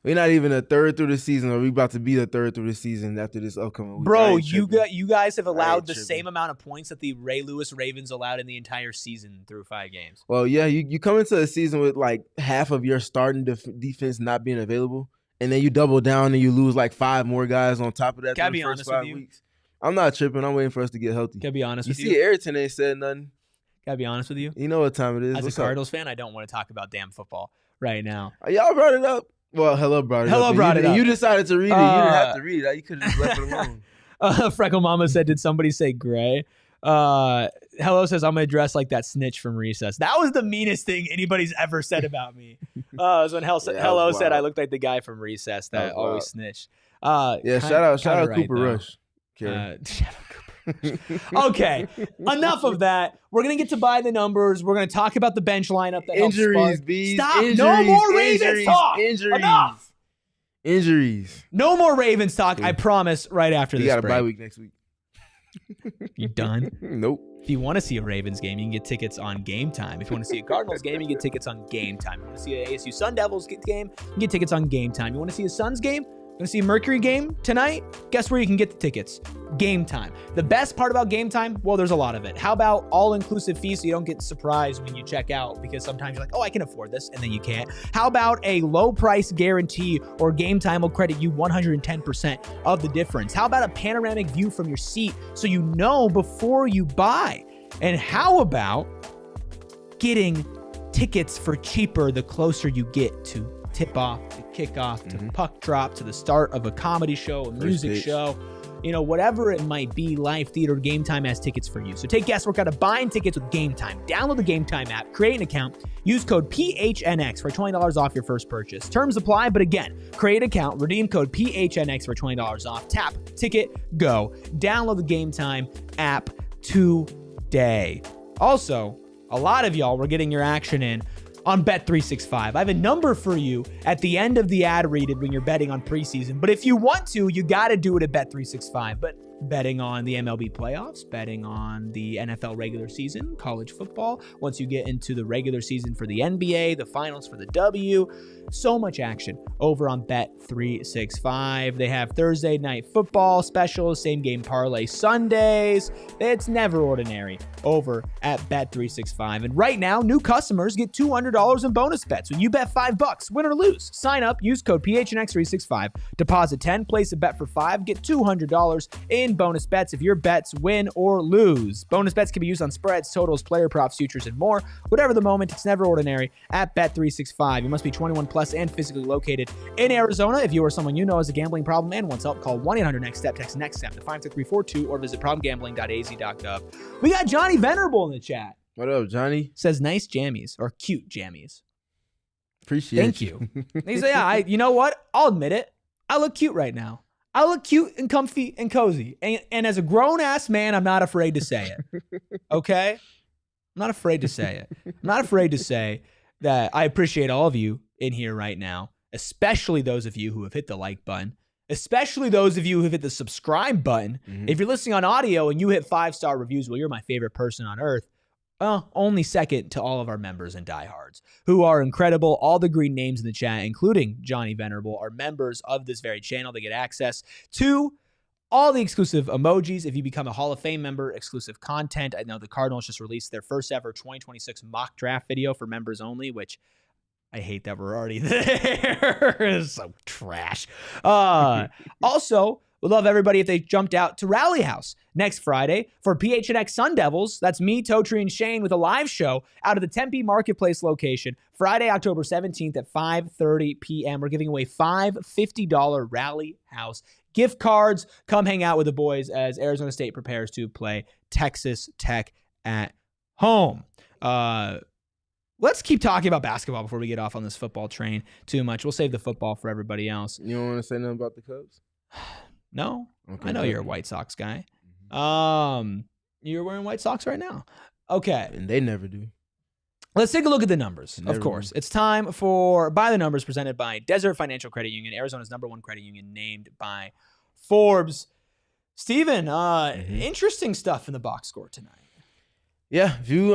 We're not even a third through the season, or we about to be a third through the season after this upcoming week. Bro, you guys have allowed the same amount of points that the Ray Lewis Ravens allowed in the entire season through 5 games. Well, yeah, you come into a season with like half of your starting defense not being available, and then you double down and you lose like 5 more guys on top of that. Can I be honest with you? Weeks. I'm not tripping. I'm waiting for us to get healthy. Can I be honest with you? You see, Ayrton ain't said nothing. Can I be honest with you? You know what time it is. As a Cardinals fan, I don't want to talk about damn football right now. Y'all brought it up. Well, Hello brought it up. You decided to read it. You didn't have to read it. You could have just left it alone. Freckle Mama said, did somebody say gray? Hello says, I'm going to dress like that snitch from Recess. That was the meanest thing anybody's ever said about me. Was when Hello said I looked like the guy from Recess that always snitched. Shout out Cooper Rush. Okay, enough of that. We're going to get to buy the numbers. We're going to talk about the bench lineup that injuries, Bees. Stop. Injuries, no more Ravens talk. Enough. Injuries. No more Ravens talk. I promise right after this break. We got a bye week next week. You done? Nope. If you want to see a Ravens game, you can get tickets on Game Time. If you want to see a Cardinals game, you can get tickets on Game Time. If you want to see an ASU Sun Devils game, you can get tickets on Game Time. You want to see a Suns game? You want to see a Mercury game tonight? Guess where you can get the tickets? Game Time. The best part about Game Time? Well, there's a lot of it. How about all-inclusive fees so you don't get surprised when you check out? Because sometimes you're like, oh, I can afford this, and then you can't. How about a low price guarantee, or Game Time will credit you 110% of the difference? How about a panoramic view from your seat so you know before you buy? And how about getting tickets for cheaper the closer you get to tip-off, to kickoff, to puck drop, to the start of a comedy show, a music show. Whatever it might be, live theater, Game Time has tickets for you. So take guesswork out of buying tickets with Game Time. Download the Game Time app, create an account, use code PHNX for $20 off your first purchase. Terms apply, but again, create an account, redeem code PHNX for $20 off. Tap, ticket, go. Download the Game Time app today. Also, a lot of y'all were getting your action in on Bet365. I have a number for you at the end of the ad read when you're betting on preseason. But if you want to, you got to do it at Bet365. But betting on the MLB playoffs, betting on the NFL regular season, college football, once you get into the regular season for the NBA, the finals for the W, so much action over on Bet365. They have Thursday night football specials, same game parlay Sundays. It's never ordinary over at Bet365. And right now, new customers get $200 in bonus bets when you bet $5, win or lose. Sign up, use code PHNX365, deposit 10, place a bet for $5, get $200 in bonus bets if your bets win or lose. Bonus bets can be used on spreads, totals, player props, futures, and more. Whatever the moment, it's never ordinary at Bet365. You must be 21 plus and physically located in Arizona. If you or someone you know has a gambling problem and wants help, call 1-800-NEXT-STEP, text NEXT-STEP to 56342 or visit problemgambling.az.gov. We got Johnny Venerable in the chat. What up, Johnny? Says nice jammies or cute jammies. Appreciate Thank you. He said, yeah, you know what? I'll admit it. I look cute right now. I look cute and comfy and cozy. And as a grown-ass man, I'm not afraid to say it. Okay? I'm not afraid to say it. I'm not afraid to say that I appreciate all of you in here right now, especially those of you who have hit the like button, especially those of you who have hit the subscribe button. If you're listening on audio and you hit 5-star reviews, well, you're my favorite person on earth. Only second to all of our members and diehards who are incredible. All the green names in the chat, including Johnny Venerable, are members of this very channel. They get access to all the exclusive emojis. If you become a Hall of Fame member, exclusive content. I know the Cardinals just released their first ever 2026 mock draft video for members only, which I hate that we're already there. It's so trash. Also, we'd love everybody if they jumped out to Rally House next Friday for PHNX Sun Devils. That's me, Totri, and Shane with a live show out of the Tempe Marketplace location. Friday, October 17th at 5:30 p.m. We're giving away 5 $50 Rally House gift cards. Come hang out with the boys as Arizona State prepares to play Texas Tech at home. Let's keep talking about basketball before we get off on this football train too much. We'll save the football for everybody else. You don't want to say nothing about the Cubs? No, okay, I know you're a White Sox guy. You're wearing White Sox right now. Okay. And they never do. Let's take a look at the numbers, of course. It's time for By the Numbers, presented by Desert Financial Credit Union, Arizona's #1 credit union, named by Forbes. Steven, interesting stuff in the box score tonight. Yeah, if you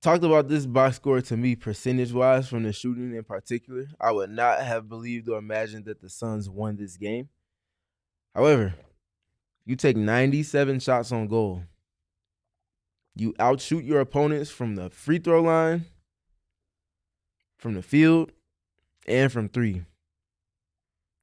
talked about this box score to me percentage-wise from the shooting in particular, I would not have believed or imagined that the Suns won this game. However, you take 97 shots on goal. You outshoot your opponents from the free throw line, from the field, and from three.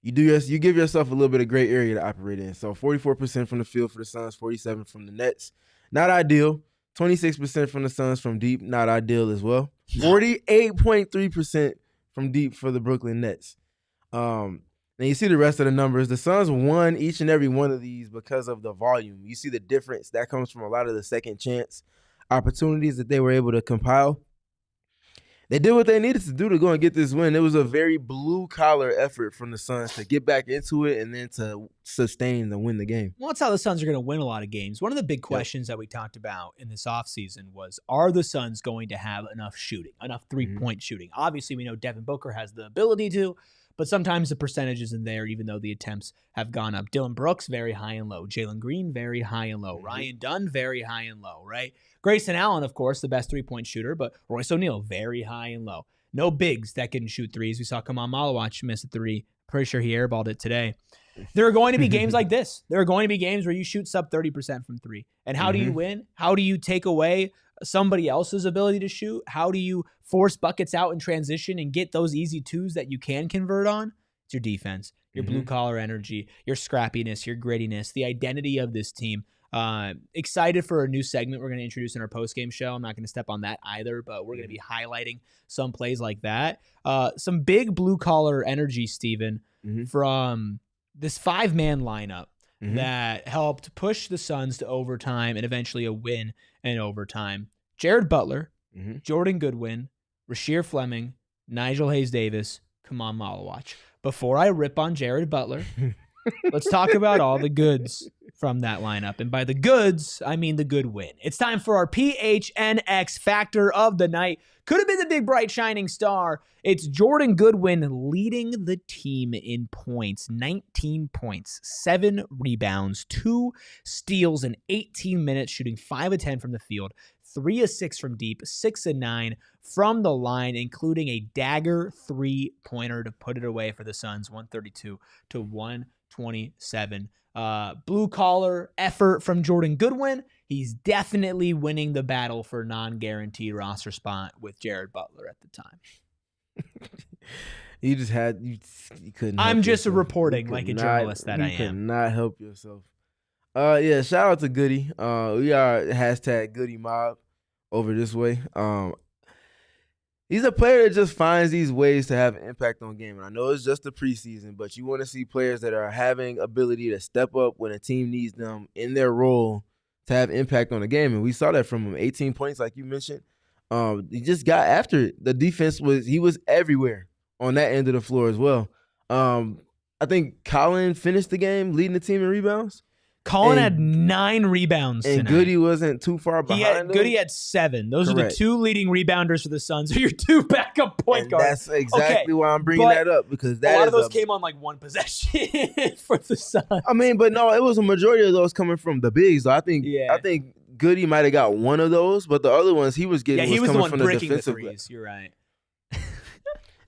You give yourself a little bit of gray area to operate in. So 44% from the field for the Suns, 47% from the Nets. Not ideal. 26% from the Suns from deep, not ideal as well. 48.3% from deep for the Brooklyn Nets. And you see the rest of the numbers. The Suns won each and every one of these because of the volume. You see the difference. That comes from a lot of the second chance opportunities that they were able to compile. They did what they needed to do to go and get this win. It was a very blue-collar effort from the Suns to get back into it and then to sustain and win the game. Well, that's how the Suns are going to win a lot of games. One of the big questions that we talked about in this offseason was, are the Suns going to have enough shooting, enough three-point shooting? Obviously, we know Devin Booker has the ability to, but sometimes the percentage isn't there, even though the attempts have gone up. Dillon Brooks, very high and low. Jalen Green, very high and low. Ryan Dunn, very high and low, right? Grayson Allen, of course, the best three-point shooter, but Royce O'Neal, very high and low. No bigs that can shoot threes. We saw Khaman Maluach miss a three. Pretty sure he airballed it today. There are going to be games like this. There are going to be games where you shoot sub 30% from three. And how do you win? How do you take away somebody else's ability to shoot? How do you force buckets out in transition and get those easy twos that you can convert on? It's your defense, your blue-collar energy, your scrappiness, your grittiness, the identity of this team. Excited for a new segment we're going to introduce in our post-game show. I'm not going to step on that either, but we're going to be highlighting some plays like that. Some big blue-collar energy, Steven, from this 5-man lineup that helped push the Suns to overtime and eventually a win in overtime. Jared Butler, Jordan Goodwin, Rasheer Fleming, Nigel Hayes-Davis, Khaman Maluach. Before I rip on Jared Butler, let's talk about all the goods from that lineup. And by the goods, I mean the good win. It's time for our PHNX Factor of the Night. Could have been the big, bright, shining star. It's Jordan Goodwin leading the team in points. 19 points, 7 rebounds, 2 steals in 18 minutes, shooting 5 of 10 from the field, 3 of 6 from deep, 6 of 9 from the line, including a dagger 3-pointer to put it away for the Suns, 132 to 127. Blue collar effort from Jordan Goodwin. He's definitely winning the battle for non-guaranteed roster spot with Jared Butler at the time. You couldn't. I'm just reporting like a journalist that I am. You could not help yourself. Yeah, shout out to Goody. We are hashtag Goody Mob over this way. He's a player that just finds these ways to have an impact on game. And I know it's just the preseason, but you want to see players that are having ability to step up when a team needs them in their role to have impact on the game. And we saw that from him. 18 points, like you mentioned. He just got after it. The defense he was everywhere on that end of the floor as well. I think Collin finished the game leading the team in rebounds. Collin had 9 rebounds and tonight. Goody wasn't too far behind him. Goody had 7. Those are the 2 leading rebounders for the Suns. Are your 2 backup point guards. That's exactly why I'm bringing that up, because that a lot of those came on like one possession for the Suns. I mean, but no, it was a majority of those coming from the bigs. So I think Goody might have got one of those, but the other ones he was getting was coming from the defensive. Threes. You're right.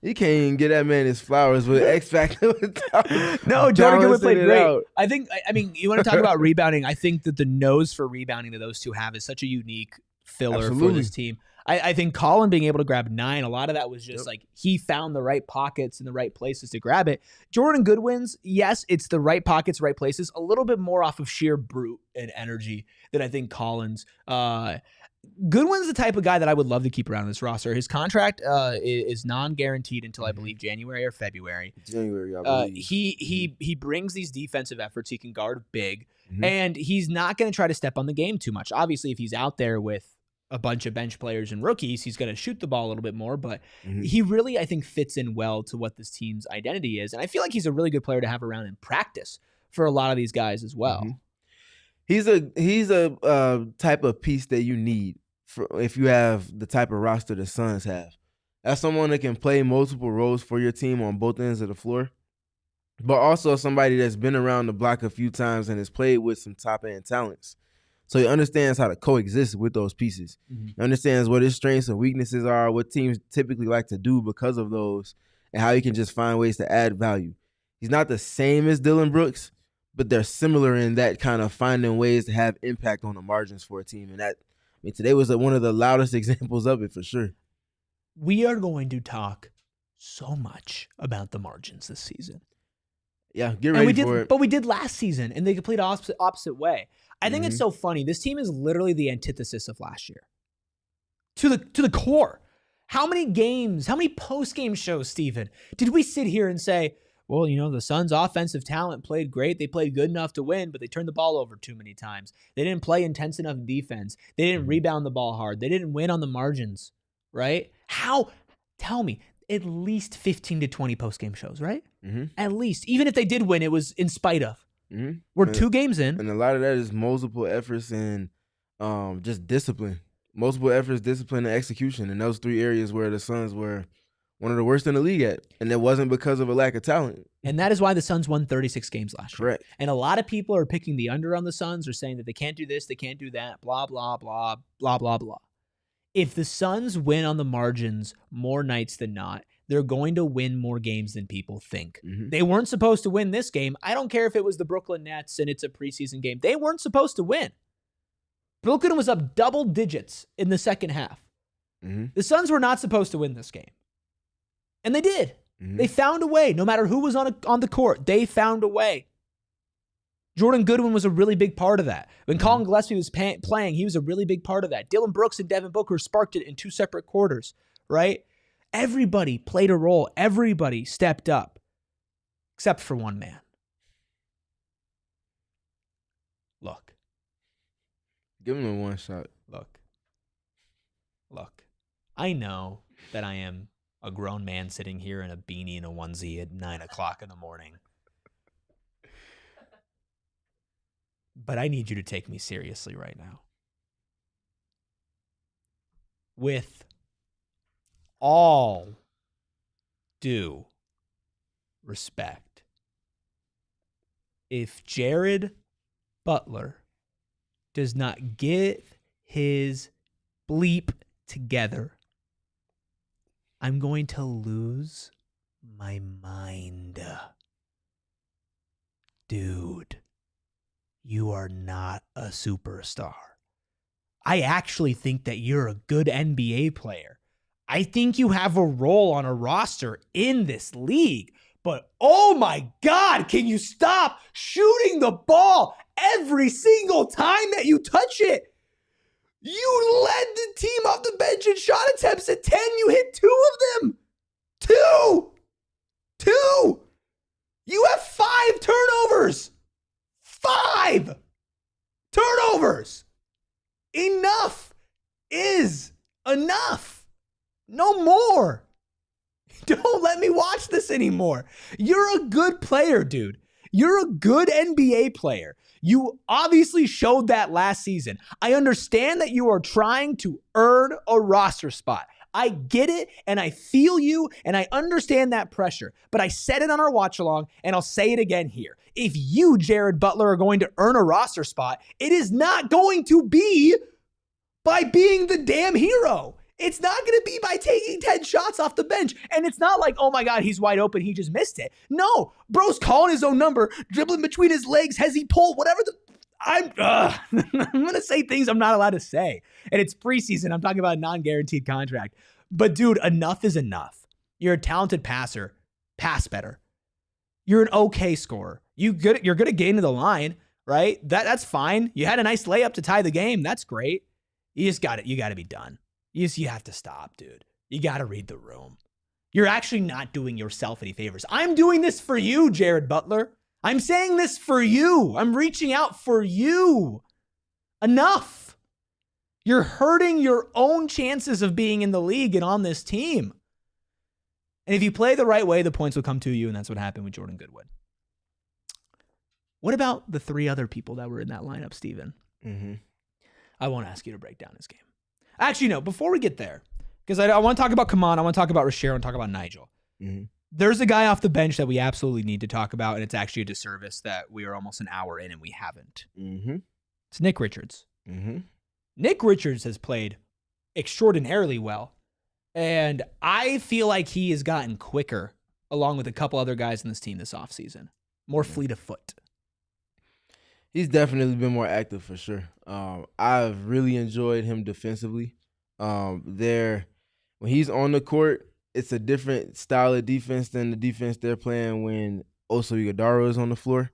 You can't even get that man his flowers with X Factor. No, Jordan Goodwin played great. I mean, you want to talk about rebounding. I think that the nose for rebounding that those two have is such a unique filler for this team. I think Collin being able to grab 9, a lot of that was just like he found the right pockets and the right places to grab it. Jordan Goodwin's, yes, it's the right pockets, right places, a little bit more off of sheer brute and energy than I think Collin's. Goodwin's the type of guy that I would love to keep around this roster. His contract is non-guaranteed until I believe January or February. January, I believe. He brings these defensive efforts. He can guard big, and he's not going to try to step on the game too much. Obviously, if he's out there with a bunch of bench players and rookies, he's going to shoot the ball a little bit more, but he really, I think, fits in well to what this team's identity is. And I feel like he's a really good player to have around in practice for a lot of these guys as well. He's a type of piece that you need if you have the type of roster the Suns have. That's someone that can play multiple roles for your team on both ends of the floor, but also somebody that's been around the block a few times and has played with some top-end talents. So he understands how to coexist with those pieces. He understands what his strengths and weaknesses are, what teams typically like to do because of those, and how he can just find ways to add value. He's not the same as Dillon Brooks, but they're similar in that kind of finding ways to have impact on the margins for a team. And that, I mean, today was one of the loudest examples of it for sure. We are going to talk so much about the margins this season. Yeah, get ready for it. But we did last season in the complete opposite way. I think it's so funny. This team is literally the antithesis of last year. To the core. How many games, how many post-game shows, Steven, did we sit here and say, well, you know, the Suns' offensive talent played great. They played good enough to win, but they turned the ball over too many times. They didn't play intense enough defense. They didn't rebound the ball hard. They didn't win on the margins, right? Tell me, at least 15 to 20 post-game shows, right? At least. Even if they did win, it was in spite of. We're 2 games in. And a lot of that is multiple efforts and just discipline. Multiple efforts, discipline, and execution. And those 3 areas where the Suns were one of the worst in the league at. And it wasn't because of a lack of talent. And that is why the Suns won 36 games last year. Correct. And a lot of people are picking the under on the Suns or saying that they can't do this, they can't do that, blah, blah, blah, blah, blah, blah. If the Suns win on the margins more nights than not, they're going to win more games than people think. They weren't supposed to win this game. I don't care if it was the Brooklyn Nets and it's a preseason game. They weren't supposed to win. Brooklyn was up double digits in the second half. The Suns were not supposed to win this game. And they did. They found a way. No matter who was on the court, they found a way. Jordan Goodwin was a really big part of that. When Collin Gillespie was playing, he was a really big part of that. Dillon Brooks and Devin Booker sparked it in 2 separate quarters, right? Everybody played a role. Everybody stepped up, except for one man. Look. Give him a one shot. Look. I know that I am a grown man sitting here in a beanie and a onesie at 9 o'clock in the morning. But I need you to take me seriously right now. With all due respect, if Jared Butler does not get his bleep together, I'm going to lose my mind. Dude, you are not a superstar. I actually think that you're a good NBA player. I think you have a role on a roster in this league. But oh my God, can you stop shooting the ball every single time that you touch it? You led the team off the bench in shot attempts at 10. You hit 2 of them. 2. You have 5 turnovers. 5 turnovers. Enough is enough. No more. Don't let me watch this anymore. You're a good player, dude. You're a good NBA player. You obviously showed that last season. I understand that you are trying to earn a roster spot. I get it, and I feel you, and I understand that pressure. But I said it on our watch-along, and I'll say it again here. If you, Jared Butler, are going to earn a roster spot, it is not going to be by being the damn hero. It's not going to be by taking 10 shots off the bench. And it's not like, oh my God, he's wide open, he just missed it. No, bro's calling his own number, dribbling between his legs, has he pulled, whatever the... I'm going to say things I'm not allowed to say. And it's preseason. I'm talking about a non-guaranteed contract. But dude, enough is enough. You're a talented passer. Pass better. You're an okay scorer. You're good at getting to the line, right? That's fine. You had a nice layup to tie the game. That's great. You got to be done. You have to stop, dude. You got to read the room. You're actually not doing yourself any favors. I'm doing this for you, Jared Butler. I'm saying this for you. I'm reaching out for you. Enough. You're hurting your own chances of being in the league and on this team. And if you play the right way, the points will come to you, and that's what happened with Jordan Goodwin. What about the 3 other people that were in that lineup, Steven? Mm-hmm. I won't ask you to break down his game. Actually, no, before we get there, because I want to talk about Khaman, I want to talk about Rasher, I want to talk about Nigel. Mm-hmm. There's a guy off the bench that we absolutely need to talk about, and it's actually a disservice that we are almost an hour in and we haven't. Mm-hmm. It's Nick Richards. Mm-hmm. Nick Richards has played extraordinarily well, and I feel like he has gotten quicker along with a couple other guys in this team this offseason. More fleet of foot. He's definitely been more active for sure. I've really enjoyed him defensively. When he's on the court, it's a different style of defense than the defense they're playing when Oso Ighodaro is on the floor.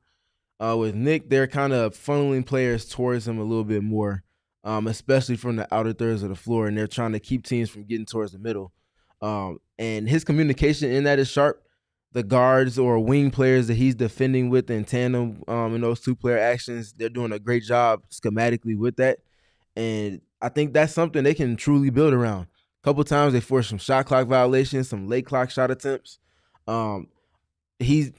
With Nick, they're kind of funneling players towards him a little bit more, especially from the outer thirds of the floor, and they're trying to keep teams from getting towards the middle. And his communication in that is sharp. The guards or wing players that he's defending with in tandem in those 2-player actions, they're doing a great job schematically with that. And I think that's something they can truly build around. A couple times they forced some shot clock violations, some late clock shot attempts. He's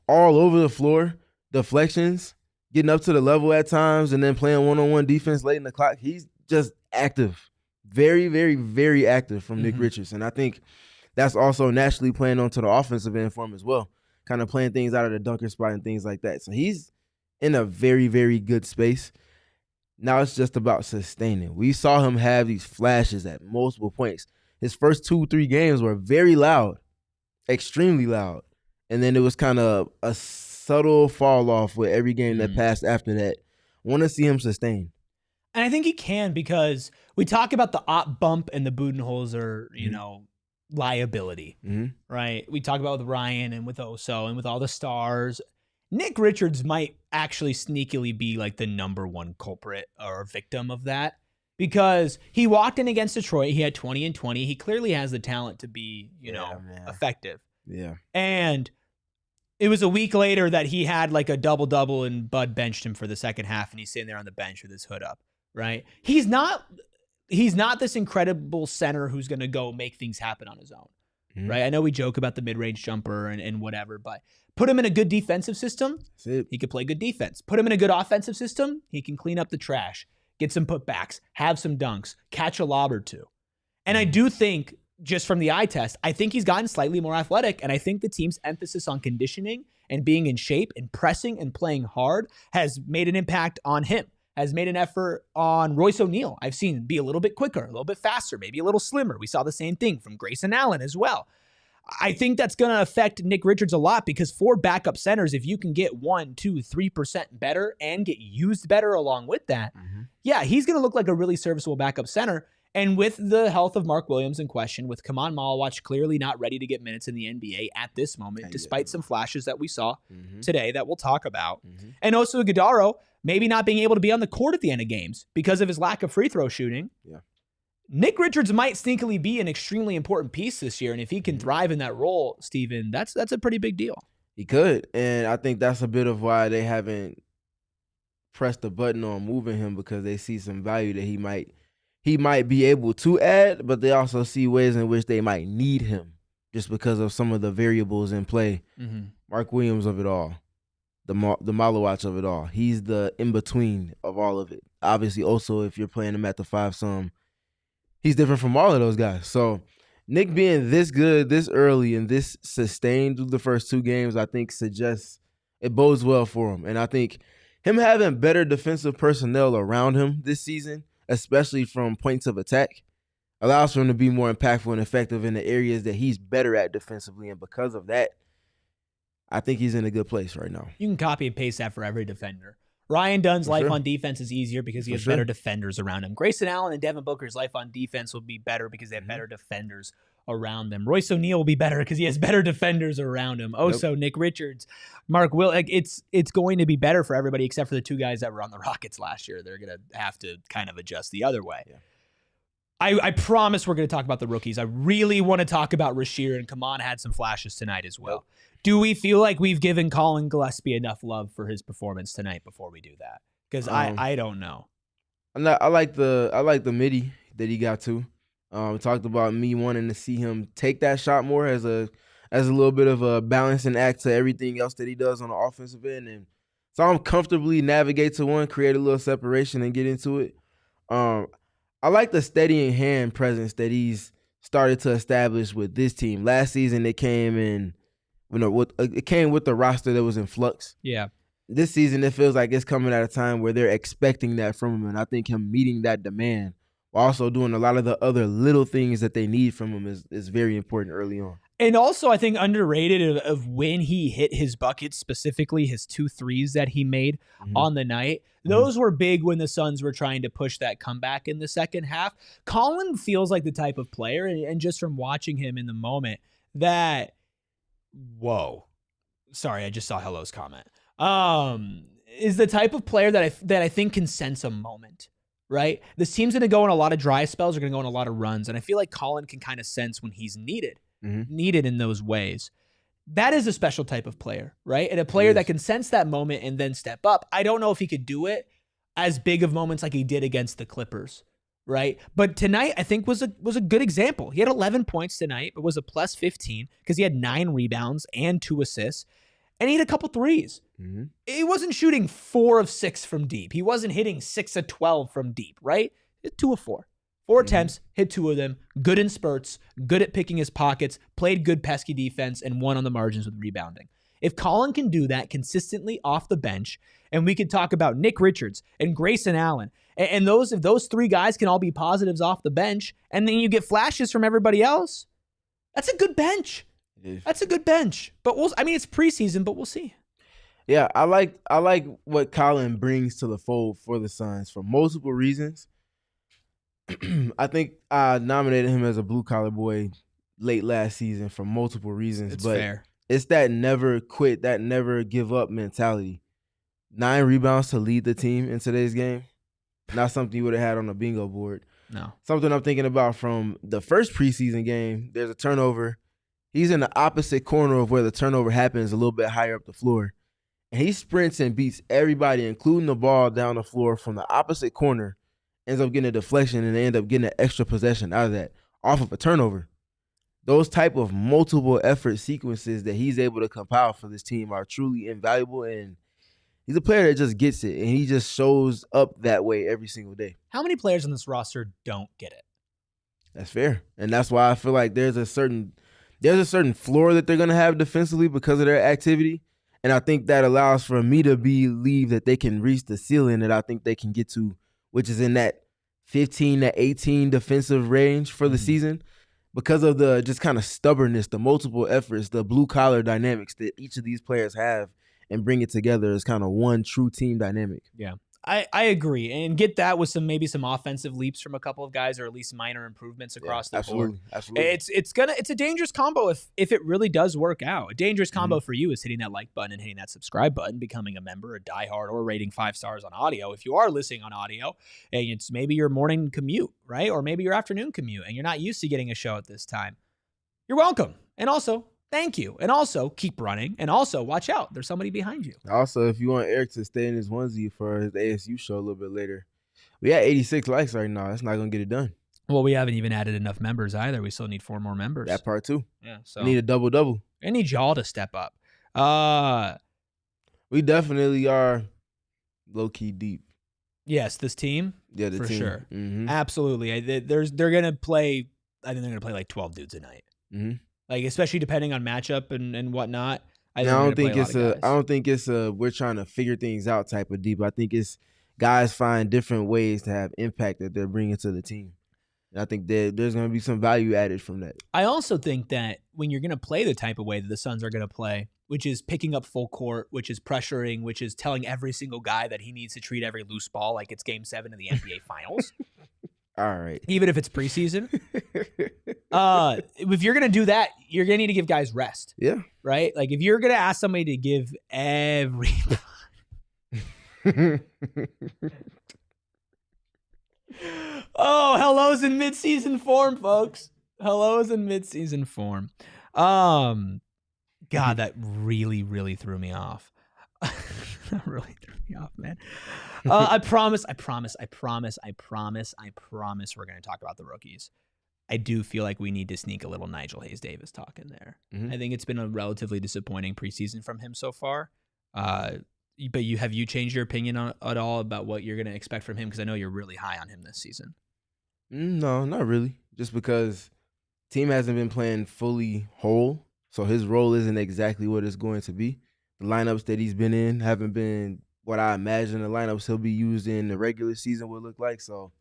all over the floor, deflections, getting up to the level at times, and then playing one-on-one defense late in the clock. He's just active. Very, very, very active from Nick Richards. And I think that's also naturally playing onto the offensive end for him as well, kind of playing things out of the dunker spot and things like that. So he's in a very, very good space. Now it's just about sustaining. We saw him have these flashes at multiple points. His first 2-3 games were very loud, extremely loud. And then it was kind of a subtle fall off with every game that passed after that. Want to see him sustain. And I think he can, because we talk about the op bump and the Budenholzer, liability, right? We talk about with Ryan and with Oso and with all the stars. Nick Richards might actually sneakily be like the number one culprit or victim of that, because he walked in against Detroit. He had 20 and 20. He clearly has the talent to be, effective. Yeah. And it was a week later that he had like a double-double and Bud benched him for the second half, and he's sitting there on the bench with his hood up, right? He's not this incredible center who's going to go make things happen on his own, right? I know we joke about the mid-range jumper and whatever, but put him in a good defensive system, he could play good defense. Put him in a good offensive system, he can clean up the trash, get some putbacks, have some dunks, catch a lob or two. And I do think, just from the eye test, I think he's gotten slightly more athletic, and I think the team's emphasis on conditioning and being in shape and pressing and playing hard has made an impact on him, has made an effort on Royce O'Neal. I've seen be a little bit quicker, a little bit faster, maybe a little slimmer. We saw the same thing from Grayson Allen as well. I think that's going to affect Nick Richards a lot, because for backup centers, if you can get 1%, 2%, 3% better and get used better along with that, he's going to look like a really serviceable backup center. And with the health of Mark Williams in question, with Khaman Maluach clearly not ready to get minutes in the NBA at this moment, despite some flashes that we saw today that we'll talk about, and Oso Ighodaro maybe not being able to be on the court at the end of games because of his lack of free throw shooting, Nick Richards might sneakily be an extremely important piece this year. And if he can thrive in that role, Steven, that's a pretty big deal. He could. And I think that's a bit of why they haven't pressed the button on moving him, because they see some value that he might be able to add, but they also see ways in which they might need him just because of some of the variables in play. Mark Williams of it all, the Maluach of it all. He's the in-between of all of it. Obviously, also, if you're playing him at the 5-some, he's different from all of those guys. So Nick being this good, this early, and this sustained through the first 2 games, I think suggests it bodes well for him. And I think him having better defensive personnel around him this season, especially from points of attack, allows for him to be more impactful and effective in the areas that he's better at defensively. And because of that, I think he's in a good place right now. You can copy and paste that for every defender. Ryan Dunn's life on defense is easier because he has better defenders around him. Grayson Allen and Devin Booker's life on defense will be better because they have better defenders around them. Royce O'Neal will be better because he has better defenders around him. Oso, Nick Richards, Mark Will. It's going to be better for everybody except for the 2 guys that were on the Rockets last year. They're going to have to kind of adjust the other way. I promise we're going to talk about the rookies. I really want to talk about Rasheer, and Khaman had some flashes tonight as well. Do we feel like we've given Collin Gillespie enough love for his performance tonight before we do that? Because I don't know. I like the midi that he got to. Talked about me wanting to see him take that shot more as a little bit of a balancing act to everything else that he does on the offensive end, and saw him comfortably navigate to one, create a little separation, and get into it. I like the steadying hand presence that he's started to establish with this team. Last season, it came in, it came with the roster that was in flux. Yeah. This season, it feels like it's coming at a time where they're expecting that from him, and I think him meeting that demand, while also doing a lot of the other little things that they need from him, is very important early on. And also, I think underrated of when he hit his buckets, specifically his 2 threes that he made on the night. Those were big when the Suns were trying to push that comeback in the second half. Collin feels like the type of player, and just from watching him in the moment, that, whoa, sorry, I just saw Hello's comment, is the type of player that I think can sense a moment. Right? This team's going to go on a lot of dry spells. They're going to go on a lot of runs. And I feel like Collin can kind of sense when he's needed in those ways. That is a special type of player, right? And a player that can sense that moment and then step up. I don't know if he could do it as big of moments like he did against the Clippers, right? But tonight, I think was a good example. He had 11 points tonight, but was a plus 15 because he had 9 rebounds and 2 assists. And he had a couple threes. He wasn't shooting 4 of 6 from deep. He wasn't hitting 6 of 12 from deep, right? 2 of 4. 4 attempts, hit 2 of them. Good in spurts, good at picking his pockets, played good pesky defense, and won on the margins with rebounding. If Collin can do that consistently off the bench, and we could talk about Nick Richards and Grayson Allen, and if those 3 guys can all be positives off the bench, and then you get flashes from everybody else, that's a good bench. That's a good bench. But it's preseason, but we'll see. Yeah, I like what Collin brings to the fold for the Suns for multiple reasons. I think I nominated him as a blue collar boy late last season for multiple reasons. It's but fair. it's that never quit, that never give up mentality. 9 rebounds to lead the team in today's game. Not something you would have had on a bingo board. No. Something I'm thinking about from the first preseason game, there's a turnover. He's in the opposite corner of where the turnover happens, a little bit higher up the floor. And he sprints and beats everybody, including the ball, down the floor from the opposite corner. Ends up getting a deflection, and they end up getting an extra possession out of that off of a turnover. Those type of multiple effort sequences that he's able to compile for this team are truly invaluable, and he's a player that just gets it, and he just shows up that way every single day. How many players on this roster don't get it? That's fair, and that's why I feel like there's a certain floor that they're going to have defensively because of their activity, and I think that allows for me to believe that they can reach the ceiling that I think they can get to, which is in that 15 to 18 defensive range for the season. Because of the just kind of stubbornness, the multiple efforts, the blue-collar dynamics that each of these players have and bring it together as kind of one true team dynamic. Yeah, I agree. And get that with maybe some offensive leaps from a couple of guys, or at least minor improvements across the board. Absolutely. It's a dangerous combo if it really does work out. A dangerous combo for you is hitting that like button and hitting that subscribe button, becoming a member, a diehard, or rating 5 stars on audio. If you are listening on audio, and it's maybe your morning commute, right? Or maybe your afternoon commute, and you're not used to getting a show at this time, you're welcome. And also, thank you. And also, keep running. And also, watch out. There's somebody behind you. Also, if you want Erik to stay in his onesie for his ASU show a little bit later, we at 86 likes right now. That's not going to get it done. Well, we haven't even added enough members either. We still need 4 more members. That part too. Yeah. So we need a double-double. I need y'all to step up. We definitely are low-key deep. Yes, this team. Yeah, the for team. sure. Mm-hmm. Absolutely. They're going to play. I think they're going to play like 12 dudes a night. Mm-hmm. Like, especially depending on matchup and whatnot. I don't think it's a we're trying to figure things out type of deep. I think it's guys find different ways to have impact that they're bringing to the team. And I think there's going to be some value added from that. I also think that when you're going to play the type of way that the Suns are going to play, which is picking up full court, which is pressuring, which is telling every single guy that he needs to treat every loose ball like it's Game 7 of the NBA Finals. All right. Even if it's preseason. If you're going to do that, you're going to need to give guys rest. Yeah. Right? Like, if you're going to ask somebody to give everybody. Oh, hello's in midseason form, folks. Hello's in midseason form. God, that really, really threw me off. That really threw me off, man. I promise we're going to talk about the rookies. I do feel like we need to sneak a little Nigel Hayes-Davis talk in there. Mm-hmm. I think it's been a relatively disappointing preseason from him so far. But have you changed your opinion at all about what you're going to expect from him? Because I know you're really high on him this season. No, not really. Just because team hasn't been playing fully whole, so his role isn't exactly what it's going to be. The lineups that he's been in haven't been what I imagine the lineups he'll be used in the regular season would look like. So,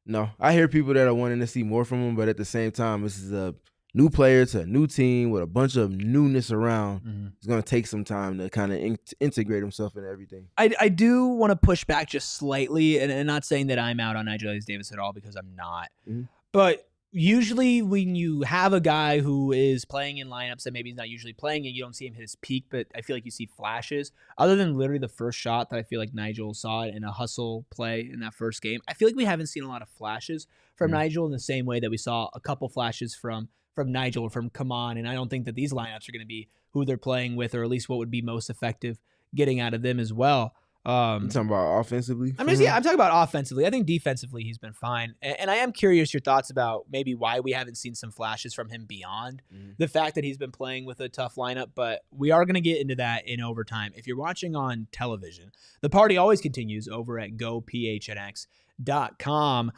no. I hear people that are wanting to see more from him, but at the same time, this is a new player to a new team with a bunch of newness around. Mm-hmm. It's going to take some time to kind of integrate himself into everything. I do want to push back just slightly, and not saying that I'm out on Nigel Hayes-Davis at all, because I'm not. Mm-hmm. But usually when you have a guy who is playing in lineups that maybe he's not usually playing in, you don't see him hit his peak, but I feel like you see flashes. Other than literally the first shot that I feel like Nigel saw it in a hustle play in that first game, I feel like we haven't seen a lot of flashes from Nigel in the same way that we saw a couple flashes from Nigel or from Khaman, and I don't think that these lineups are going to be who they're playing with, or at least what would be most effective getting out of them as well. You talking about offensively? I'm talking about offensively. I think defensively he's been fine, and I am curious your thoughts about maybe why we haven't seen some flashes from him beyond the fact that he's been playing with a tough lineup. But we are going to get into that in overtime. If you're watching on television, the party always continues over at GoPHNX.com.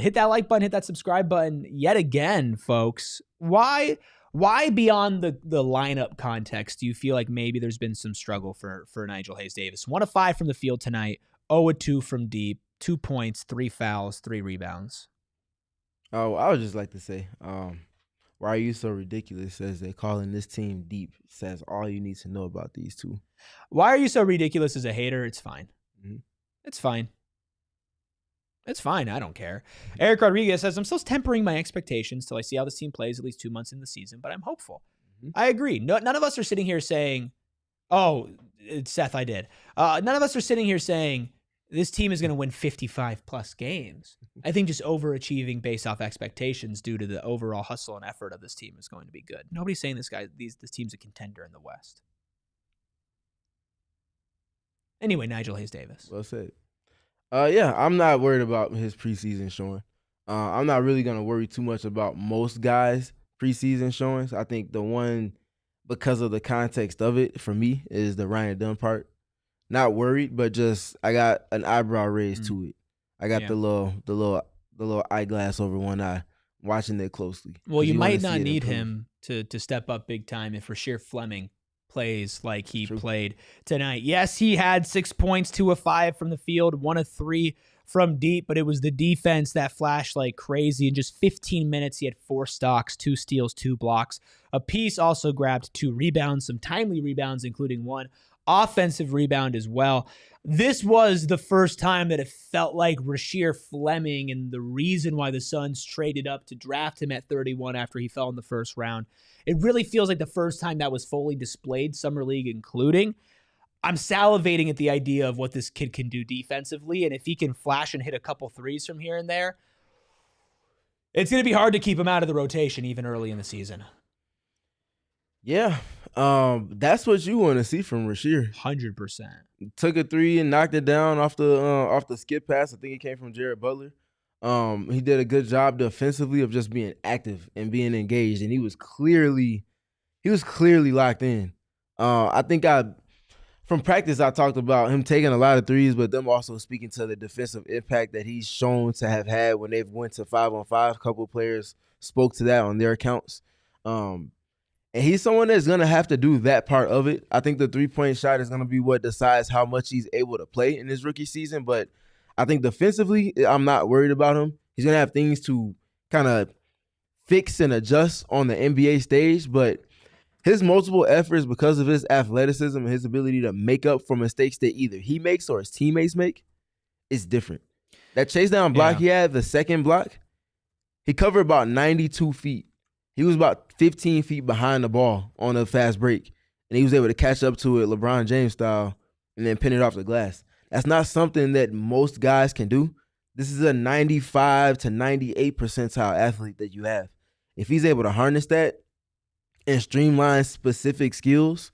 Hit that like button, hit that subscribe button yet again, folks. Why beyond the lineup context do you feel like maybe there's been some struggle for Nigel Hayes-Davis? 1 of 5 from the field tonight, 0 of 2 from deep, 2 points, 3 fouls, 3 rebounds. Oh, I would just like to say, why are you so ridiculous? As they calling this team deep says all you need to know about these two. Why are you so ridiculous as a hater? It's fine. Mm-hmm. It's fine. It's fine. I don't care. Erik Rodriguez says, I'm still tempering my expectations till I see how this team plays at least 2 months in the season, but I'm hopeful. I agree. None of us are sitting here saying, oh, Seth, I did. None of us are sitting here saying this team is going to win 55 plus games. I think just overachieving based off expectations due to the overall hustle and effort of this team is going to be good. Nobody's saying this team's a contender in the West. Anyway, Nigel Hayes Davis. Well said. Yeah, I'm not worried about his preseason showing. I'm not really going to worry too much about most guys' preseason showings. I think the one, because of the context of it, for me, is the Ryan Dunn part. Not worried, but just I got an eyebrow raised to it. I got the little eyeglass over one eye, watching it closely. Well, you might not need him to step up big time if Rasheer Fleming plays like he played tonight. Yes, he had 6 points, 2 of 5 from the field, 1 of 3 from deep, but it was the defense that flashed like crazy. In just 15 minutes, he had 4 stocks, 2 steals, 2 blocks. A piece also grabbed 2 rebounds, some timely rebounds, including 1 offensive rebound as well. This was the first time that it felt like Rasheer Fleming, and the reason why the Suns traded up to draft him at 31 after he fell in the first round. It really feels like the first time that was fully displayed, Summer League including. I'm salivating at the idea of what this kid can do defensively, and if he can flash and hit a couple threes from here and there, it's going to be hard to keep him out of the rotation even early in the season. Yeah, that's what you want to see from Rasheer. 100%. Took a 3 and knocked it down off the skip pass. I think it came from Jared Butler. He did a good job defensively of just being active and being engaged, and he was clearly locked in. I think from practice I talked about him taking a lot of threes, but them also speaking to the defensive impact that he's shown to have had when they've went to 5-on-5. A couple of players spoke to that on their accounts. And he's someone that's going to have to do that part of it. I think the three-point shot is going to be what decides how much he's able to play in his rookie season. But I think defensively, I'm not worried about him. He's going to have things to kind of fix and adjust on the NBA stage. But his multiple efforts, because of his athleticism and his ability to make up for mistakes that either he makes or his teammates make, is different. That chase down block he had, the second block, he covered about 92 feet. He was about 15 feet behind the ball on a fast break, and he was able to catch up to it LeBron James style and then pin it off the glass. That's not something that most guys can do. This is a 95 to 98 percentile athlete that you have. If he's able to harness that and streamline specific skills,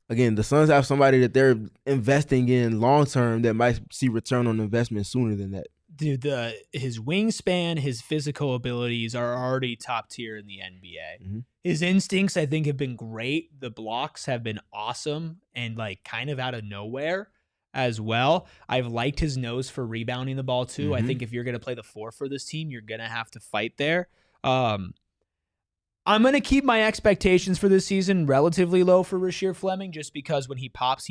again, the Suns have somebody that they're investing in long-term that might see return on investment sooner than that. Dude, his wingspan, his physical abilities are already top tier in the NBA. Mm-hmm. His instincts, I think, have been great. The blocks have been awesome and like kind of out of nowhere as well. I've liked his nose for rebounding the ball too. Mm-hmm. I think if you're going to play the 4 for this team, you're going to have to fight there. I'm going to keep my expectations for this season relatively low for Rasheer Fleming, just because when he pops,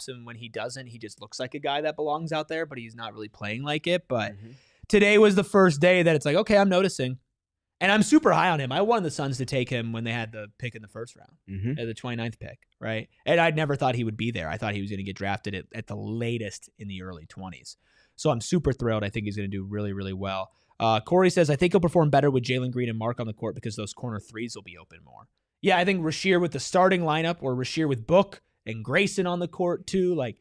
and when he doesn't, he just looks like a guy that belongs out there, but he's not really playing like it. But today was the first day that it's like, okay, I'm noticing. And I'm super high on him. I wanted the Suns to take him when they had the pick in the first round, at the 29th pick, right? And I never thought he would be there. I thought he was going to get drafted at the latest in the early 20s. So I'm super thrilled. I think he's going to do really, really well. Corey says, I think he'll perform better with Jalen Green and Mark on the court because those corner threes will be open more. Yeah, I think Rasheer with the starting lineup, or Rasheer with Book and Grayson on the court too, like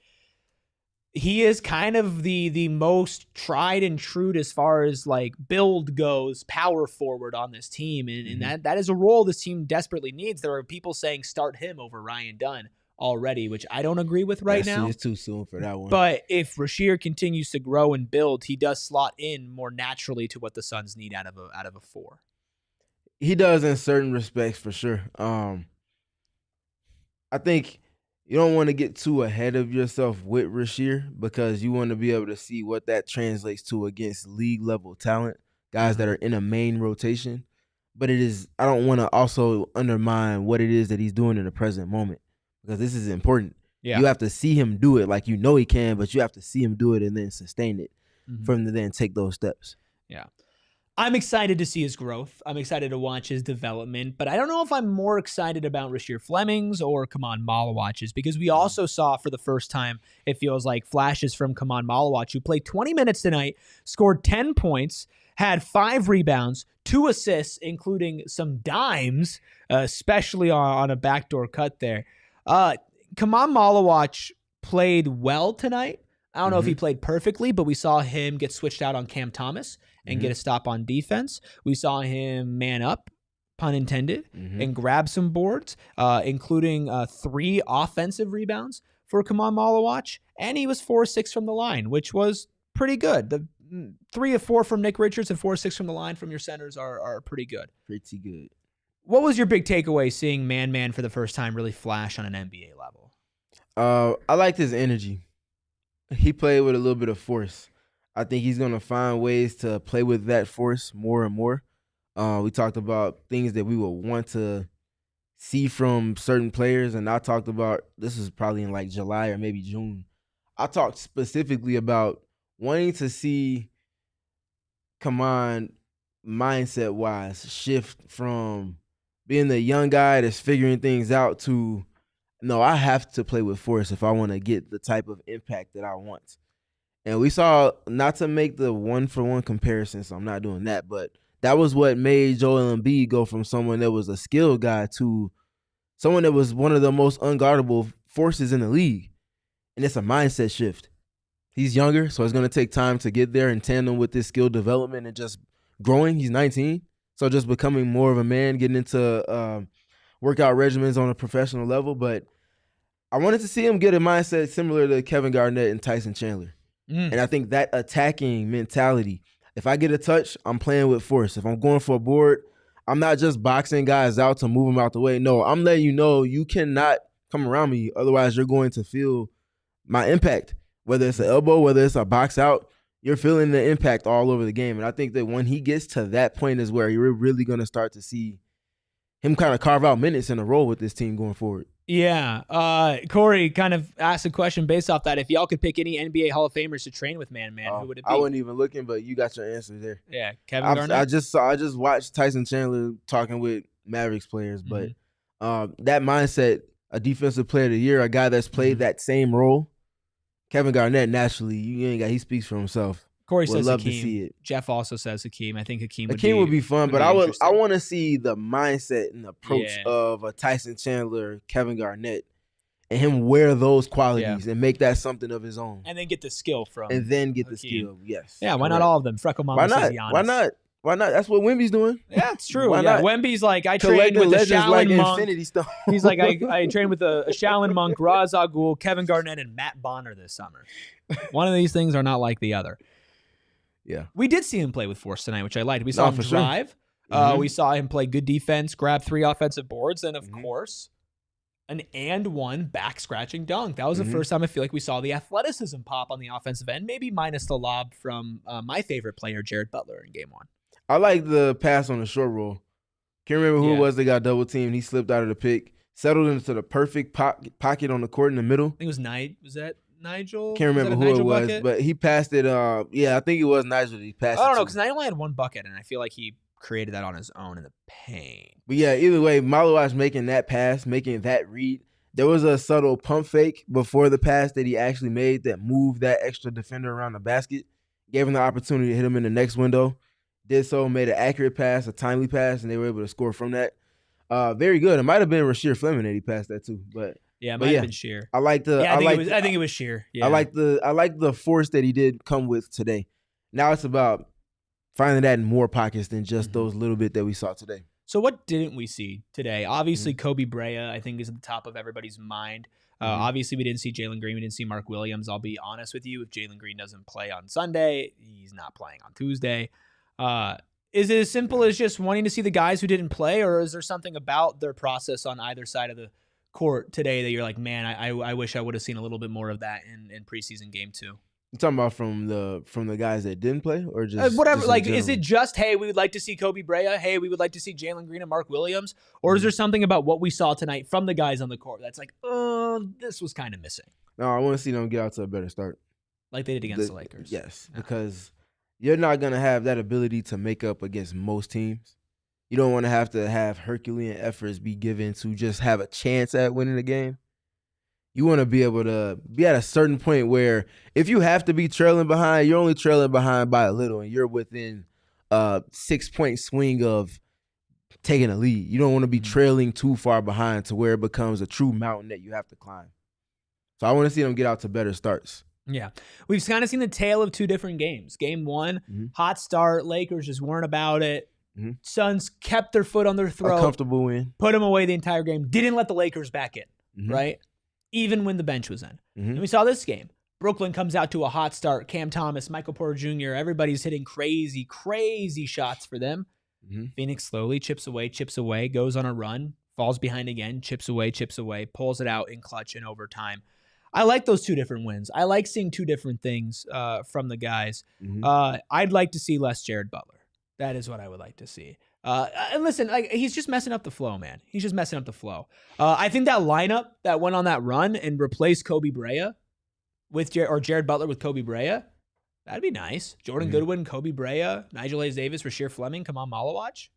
he is kind of the most tried and true as far as like build goes, power forward on this team. And that is a role this team desperately needs. There are people saying start him over Ryan Dunn already, which I don't agree with right now. It's too soon for that one. But if Rasheer continues to grow and build, he does slot in more naturally to what the Suns need out of a 4. He does in certain respects for sure. I think you don't want to get too ahead of yourself with Rasheer because you want to be able to see what that translates to against league level talent, guys that are in a main rotation. But I don't want to also undermine what it is that he's doing in the present moment, because this is important. Yeah. You have to see him do it like you know he can, but you have to see him do it and then sustain it for him to then take those steps. Yeah. I'm excited to see his growth. I'm excited to watch his development, but I don't know if I'm more excited about Rasheer Fleming's or Khaman Maluach's, because we also saw for the first time, it feels like, flashes from Khaman Maluach, who played 20 minutes tonight, scored 10 points, had 5 rebounds, 2 assists, including some dimes, especially on a backdoor cut there. Khaman Maluach played well tonight. I don't know if he played perfectly, but we saw him get switched out on Cam Thomas and get a stop on defense. We saw him man up, pun intended, and grab some boards, including 3 offensive rebounds for Khaman Maluach, and he was 4-6 from the line, which was pretty good. The 3 of 4 from Nick Richards and 4-6 from the line from your centers are pretty good. Pretty good. What was your big takeaway seeing Man for the first time really flash on an NBA level? I liked his energy. He played with a little bit of force. I think he's going to find ways to play with that force more and more. We talked about things that we would want to see from certain players, and I talked about, this is probably in like July or maybe June, I talked specifically about wanting to see Khaman mindset-wise shift from being the young guy that's figuring things out to, no, I have to play with force if I want to get the type of impact that I want. And we saw, not to make the one-for-one comparison, so I'm not doing that, but that was what made Joel Embiid go from someone that was a skilled guy to someone that was one of the most unguardable forces in the league. And it's a mindset shift. He's younger, so it's going to take time to get there in tandem with this skill development and just growing. He's 19, so just becoming more of a man, getting into workout regimens on a professional level. But I wanted to see him get a mindset similar to Kevin Garnett and Tyson Chandler. And I think that attacking mentality, if I get a touch, I'm playing with force. If I'm going for a board, I'm not just boxing guys out to move them out the way. No, I'm letting you know you cannot come around me. Otherwise, you're going to feel my impact. Whether it's an elbow, whether it's a box out, you're feeling the impact all over the game. And I think that when he gets to that point is where you're really going to start to see him kind of carve out minutes in a role with this team going forward. Yeah. Corey kind of asked a question based off that. If y'all could pick any NBA Hall of Famers to train with Man, who would it be? I wasn't even looking, but you got your answer there. Yeah, Kevin Garnett. I just watched Tyson Chandler talking with Mavericks players, but that mindset, a defensive player of the year, a guy that's played that same role, Kevin Garnett, naturally, he speaks for himself. Corey would says love Hakeem. to see it. Jeff also says Hakeem. I think Hakeem would be fun, but I want to see the mindset and approach of a Tyson Chandler, Kevin Garnett, and him wear those qualities and make that something of his own. And then get the skill from And then get Hakeem. the skill, yes. Yeah, why not all of them? Freckle Mama says Giannis. Why not? That's what Wemby's doing. Yeah, it's true. Why not? Wemby's like, I trained with a Shaolin like monk. Infinity Stone. He's like, I trained with a Shaolin monk, Ra's al Ghul, Kevin Garnett, and Matt Bonner this summer. One of these things are not like the other. Yeah. We did see him play with force tonight, which I liked. We saw him for drive. Sure. We saw him play good defense, grab 3 offensive boards, and of course, an and one back scratching dunk. That was the first time I feel like we saw the athleticism pop on the offensive end, maybe minus the lob from my favorite player, Jared Butler, in game 1. I like the pass on the short roll. Can't remember who it was that got double teamed. He slipped out of the pick, settled into the perfect pocket on the court in the middle. I think it was Was that Nigel? Can't remember who it was, but he passed it. I think it was Nigel that he passed it. I don't know, because Nigel only had 1 bucket, and I feel like he created that on his own in the paint. But yeah, either way, Maluach making that pass, making that read. There was a subtle pump fake before the pass that he actually made that moved that extra defender around the basket, gave him the opportunity to hit him in the next window. Did so, made an accurate pass, a timely pass, and they were able to score from that. Very good. It might have been Rasheer Fleming that he passed that too, but yeah, it might have been Sheer. I like the. I think it was Sheer. Yeah. I like the force that he did come with today. Now it's about finding that in more pockets than just those little bit that we saw today. So what didn't we see today? Obviously, Kobe Brea, I think, is at the top of everybody's mind. Obviously, we didn't see Jalen Green. We didn't see Mark Williams. I'll be honest with you. If Jalen Green doesn't play on Sunday, he's not playing on Tuesday. Is it as simple as just wanting to see the guys who didn't play, or is there something about their process on either side of the court today that you're like, man, I wish I would have seen a little bit more of that in preseason game 2? You talking about from the guys that didn't play, or just whatever? Just like, is it just, hey, we would like to see Kobe Brea? Hey, we would like to see Jalen Green and Mark Williams? Or is there something about what we saw tonight from the guys on the court that's like, this was kind of missing? No, I want to see them get out to a better start, like they did against the Lakers. Yes, because you're not gonna have that ability to make up against most teams. You don't want to have Herculean efforts be given to just have a chance at winning the game. You want to be able to be at a certain point where if you have to be trailing behind, you're only trailing behind by a little and you're within 6-point swing of taking a lead. You don't want to be trailing too far behind to where it becomes a true mountain that you have to climb. So I want to see them get out to better starts. Yeah. We've kind of seen the tale of two different games. Game one, hot start. Lakers just weren't about it. Suns kept their foot on their throat. A comfortable win. Put them away the entire game. Didn't let the Lakers back in, right? Even when the bench was in. And we saw this game. Brooklyn comes out to a hot start. Cam Thomas, Michael Porter Jr., everybody's hitting crazy, crazy shots for them. Phoenix slowly chips away, goes on a run, falls behind again, chips away, pulls it out in clutch and overtime. I like those two different wins. I like seeing two different things from the guys. I'd like to see less Jared Butler. That is what I would like to see. And listen, like, he's just messing up the flow, man. He's just messing up the flow. I think that lineup that went on that run and replaced Kobe Brea with Jared Butler with Kobe Brea, that'd be nice. Jordan Goodwin, Kobe Brea, Nigel Hayes-Davis, Rasheer Fleming, Khaman Maluach.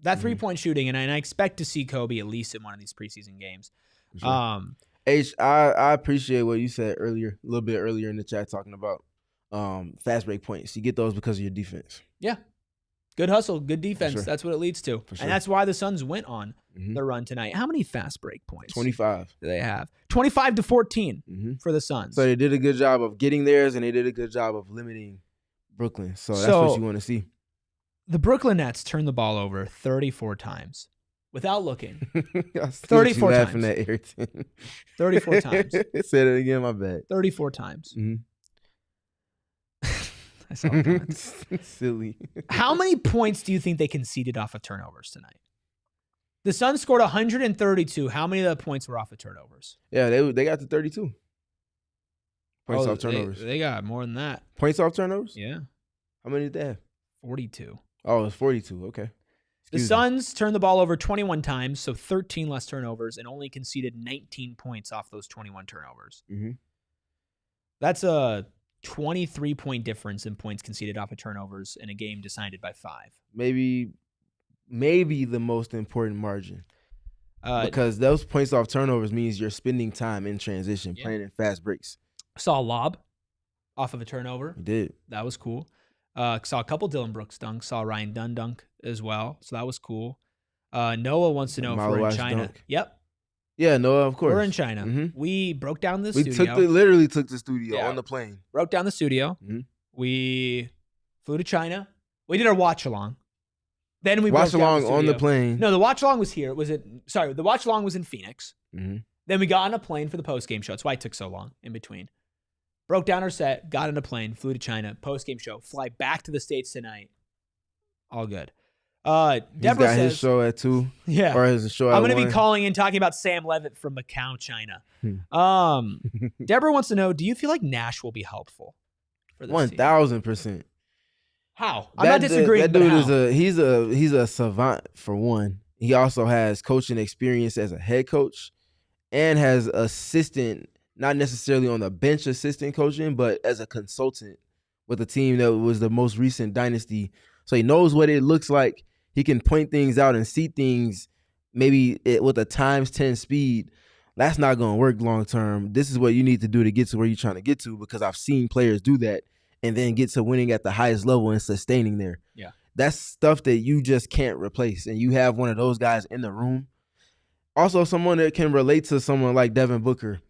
That three-point shooting, and I expect to see Kobe at least in one of these preseason games. Sure. H, I appreciate what you said earlier, a little bit earlier in the chat, talking about fast break points. You get those because of your defense. Yeah. Good hustle, good defense. Sure. That's what it leads to. Sure. And that's why the Suns went on the run tonight. How many fast break points? 25. Do they have? 25-14 for the Suns. So they did a good job of getting theirs, and they did a good job of limiting Brooklyn. So that's what you want to see. The Brooklyn Nets turned the ball over 34 times without looking. 34 times. Laughing at Ayrton. 34 times. Said it again, my bad. 34 times. I saw the comments. Silly. How many points do you think they conceded off of turnovers tonight? The Suns scored 132. How many of the points were off of turnovers? Yeah, they got to 32. Points off turnovers. They got more than that. Points off turnovers? Yeah. How many did they have? 42. Oh, it's 42. Okay. The Suns turned the ball over 21 times, so 13 less turnovers, and only conceded 19 points off those 21 turnovers. That's a 23-point difference in points conceded off of turnovers in a game decided by 5. Maybe the most important margin. Because those points off turnovers means you're spending time in transition, playing in fast breaks. Saw a lob off of a turnover. You did. That was cool. Saw a couple Dillon Brooks dunks. Saw Ryan Dunn dunk as well. So that was cool. Noah wants to know if we're in China. Dunk. Yep. Yeah, Noah, of course. We're in China. We broke down the studio. We literally took the studio on the plane. Broke down the studio. We flew to China. We did our watch along. Then we watch broke down the along on the plane. No, the watch along was here. The watch along was in Phoenix. Then we got on a plane for the post game show. That's why it took so long in between. Broke down our set, got on a plane, flew to China, post game show, fly back to the States tonight. All good. Deborah says his show at 2. Yeah. Or his show at 1. I'm going to be calling in talking about Sam Levitt from Macau, China. Deborah wants to know, do you feel like Nash will be helpful for this 1,000%. How? I'm not disagreeing. That dude he's a savant for one. He also has coaching experience as a head coach and has assistant, not necessarily on the bench assistant coaching, but as a consultant with a team that was the most recent dynasty. So he knows what it looks like. He can point things out and see things maybe with a ×10 speed. That's not going to work long term. This is what you need to do to get to where you're trying to get to, because I've seen players do that and then get to winning at the highest level and sustaining there. Yeah. That's stuff that you just can't replace. And you have one of those guys in the room. Also, someone that can relate to someone like Devin Booker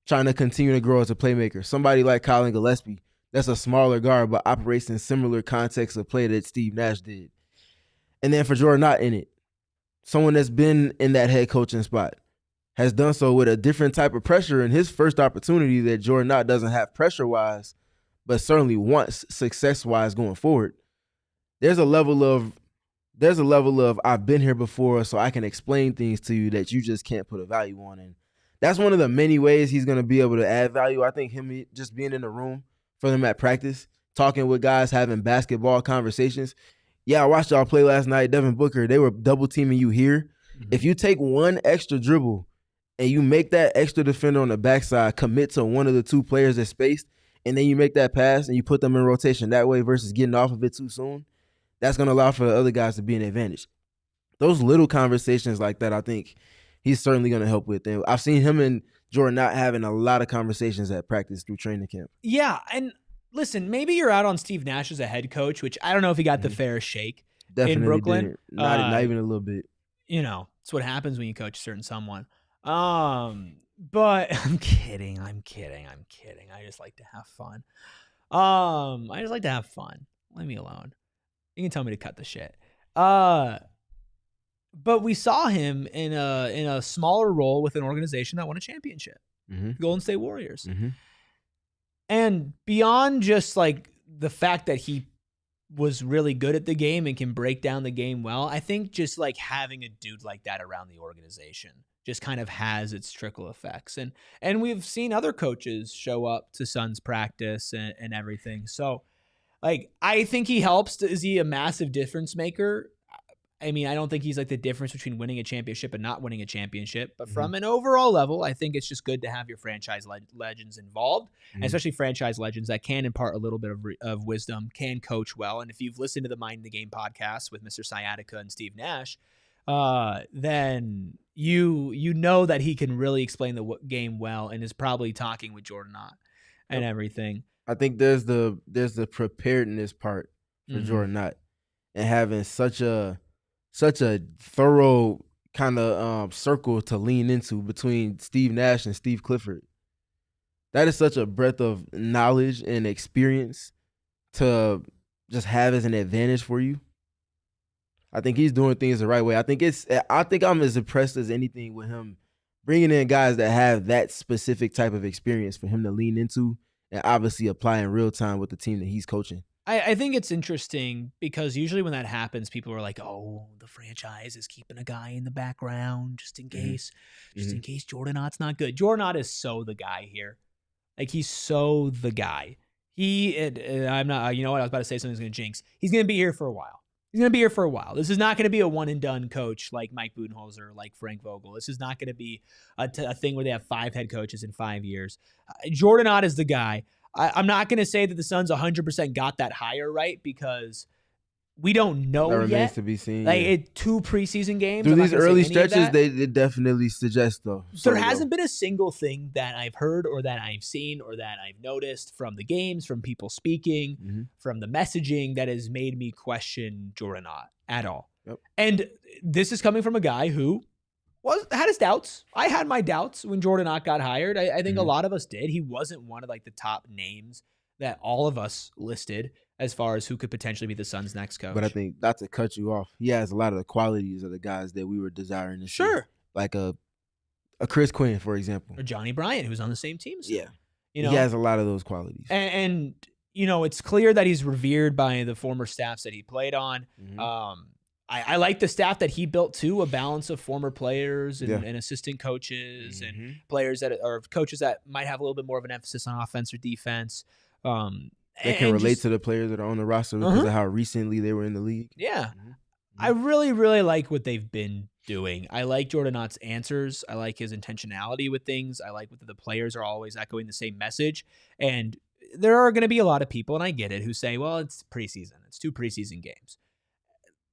trying to continue to grow as a playmaker. Somebody like Collin Gillespie, that's a smaller guard, but operates in similar contexts of play that Steve Nash did. And then for Jordan not in it, someone that's been in that head coaching spot, has done so with a different type of pressure in his first opportunity that Jordan not doesn't have pressure-wise, but certainly wants success-wise going forward. There's a level of I've been here before, so I can explain things to you that you just can't put a value on. And that's one of the many ways he's going to be able to add value. I think him just being in the room for them at practice, talking with guys, having basketball conversations. Yeah, I watched y'all play last night. Devin Booker, they were double teaming you here. If you take one extra dribble and you make that extra defender on the backside commit to one of the two players that's spaced, and then you make that pass and you put them in rotation that way versus getting off of it too soon, that's going to allow for the other guys to be an advantage. Those little conversations like that, I think he's certainly going to help with. And I've seen him and Jordan not having a lot of conversations at practice through training camp. Yeah, and listen, maybe you're out on Steve Nash as a head coach, which I don't know if he got the fairest shake Definitely in Brooklyn. didn't. Not even a little bit. You know, it's what happens when you coach a certain someone. But I'm kidding. I just like to have fun. Leave me alone. You can tell me to cut the shit. But we saw him in a smaller role with an organization that won a championship, Golden State Warriors. And beyond just like the fact that he was really good at the game and can break down the game well, I think just like having a dude like that around the organization just kind of has its trickle effects. And we've seen other coaches show up to Suns practice and everything. So like, I think he helps. Is he a massive difference maker? I mean, I don't think he's like the difference between winning a championship and not winning a championship. But from an overall level, I think it's just good to have your franchise legends involved, and especially franchise legends that can impart a little bit of wisdom, can coach well. And if you've listened to the Mind the Game podcast with Mr. Sciatica and Steve Nash, then you know that he can really explain the game well and is probably talking with Jordan Ott and everything. I think there's the preparedness part for Jordan Ott, and having such a thorough kind of circle to lean into between Steve Nash and Steve Clifford. That is such a breadth of knowledge and experience to just have as an advantage for you. I think he's doing things the right way. I think I'm as impressed as anything with him bringing in guys that have that specific type of experience for him to lean into and obviously apply in real time with the team that he's coaching. I think it's interesting because usually when that happens, people are like, oh, the franchise is keeping a guy in the background just in case, in case Jordan Ott's not good. Jordan Ott is so the guy here. Like, he's so the guy. I'm not, you know what? I was about to say something that's going to jinx. He's going to be here for a while. This is not going to be a one and done coach like Mike Budenholzer, like Frank Vogel. This is not going to be a thing where they have 5 head coaches in 5 years. Jordan Ott is the guy. I'm not going to say that the Suns 100% got that hire right because we don't know that remains yet. To be seen. Like 2 preseason games. Through these early stretches, they definitely suggest though. There hasn't been a single thing that I've heard or that I've seen or that I've noticed from the games, from people speaking, from the messaging that has made me question Jordan Ott at all. Yep. And this is coming from a guy who had his doubts. I had my doubts when Jordan Ott got hired. I think a lot of us did. He wasn't one of like the top names that all of us listed as far as who could potentially be the Suns' next coach. But I think, not to cut you off, he has a lot of the qualities of the guys that we were desiring to see. Sure. Like a Chris Quinn, for example. Or Johnny Bryant, who's on the same team. So, yeah. You know, he has a lot of those qualities. And you know, it's clear that he's revered by the former staffs that he played on. I like the staff that he built too, a balance of former players and assistant coaches and players that are coaches that might have a little bit more of an emphasis on offense or defense. They can relate to the players that are on the roster because of how recently they were in the league. Yeah. I really, really like what they've been doing. I like Jordan Ott's answers. I like his intentionality with things. I like that the players are always echoing the same message. And there are going to be a lot of people, and I get it, who say, well, it's preseason. It's 2 preseason games.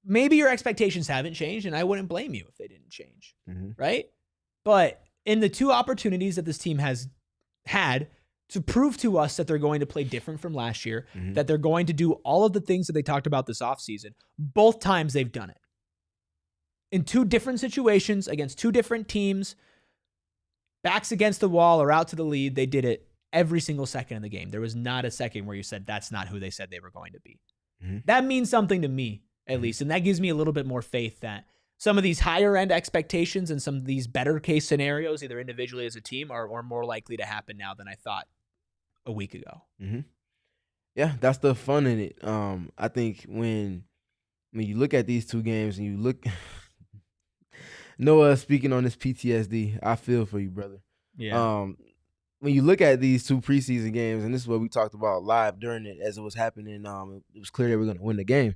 Maybe your expectations haven't changed, and I wouldn't blame you if they didn't change, right? But in the 2 opportunities that this team has had to prove to us that they're going to play different from last year, that they're going to do all of the things that they talked about this offseason, both times they've done it. In 2 different situations, against 2 different teams, backs against the wall or out to the lead, they did it every single second of the game. There was not a second where you said, that's not who they said they were going to be. That means something to me, at least. And that gives me a little bit more faith that some of these higher end expectations and some of these better case scenarios, either individually as a team, are more likely to happen now than I thought a week ago. Yeah, that's the fun in it. I think when you look at these 2 games and you look, Noah speaking on this PTSD, I feel for you, brother. Yeah. When you look at these 2 preseason games, and this is what we talked about live during it as it was happening, it was clear that we're going to win the game.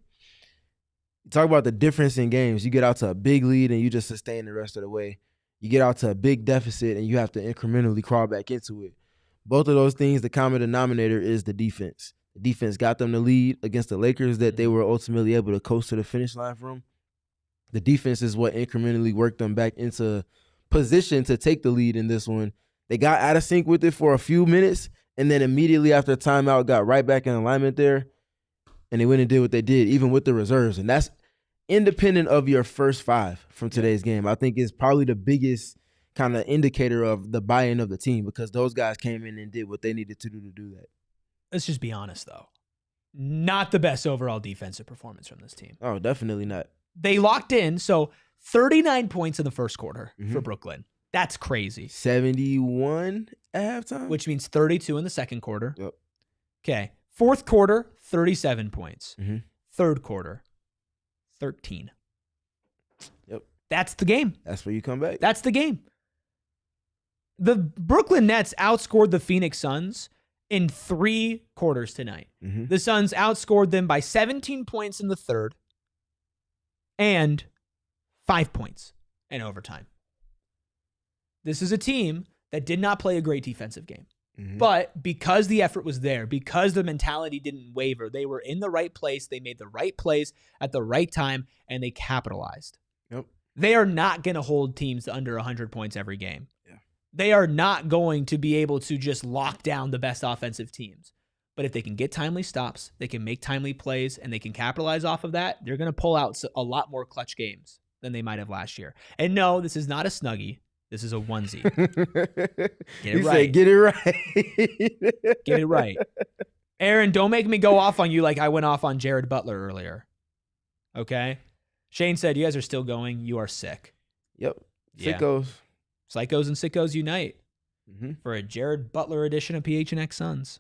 You talk about the difference in games. You get out to a big lead and you just sustain the rest of the way. You get out to a big deficit and you have to incrementally crawl back into it. Both of those things, the common denominator is the defense. The defense got them the lead against the Lakers that they were ultimately able to coast to the finish line from. The defense is what incrementally worked them back into position to take the lead in this one. They got out of sync with it for a few minutes, and then immediately after timeout got right back in alignment there, and they went and did what they did, even with the reserves. And that's independent of your first five from today's game. I think is probably the biggest kind of indicator of the buy-in of the team, because those guys came in and did what they needed to do that. Let's just be honest, though. Not the best overall defensive performance from this team. Oh, definitely not. They locked in, so 39 points in the first quarter for Brooklyn. That's crazy. 71 at halftime? Which means 32 in the second quarter. Yep. Okay. Fourth quarter, 37 points. Mm-hmm. Third quarter, 13. Yep. That's the game. That's where you come back. That's the game. The Brooklyn Nets outscored the Phoenix Suns in 3 quarters tonight. Mm-hmm. The Suns outscored them by 17 points in the third and 5 points in overtime. This is a team that did not play a great defensive game. Mm-hmm. But because the effort was there, because the mentality didn't waver, they were in the right place, they made the right plays at the right time, and they capitalized. Yep. They are not going to hold teams to under 100 points every game. Yeah. They are not going to be able to just lock down the best offensive teams. But if they can get timely stops, they can make timely plays, and they can capitalize off of that, they're going to pull out a lot more clutch games than they might have last year. And no, this is not a snuggie. This is a onesie. Get it right. Get it right. Get it right. Aaron, don't make me go off on you like I went off on Jared Butler earlier. Okay? Shane said, you guys are still going. You are sick. Yep. Yeah. Sickos. Psychos and sickos unite Mm-hmm. for a Jared Butler edition of PHNX Suns.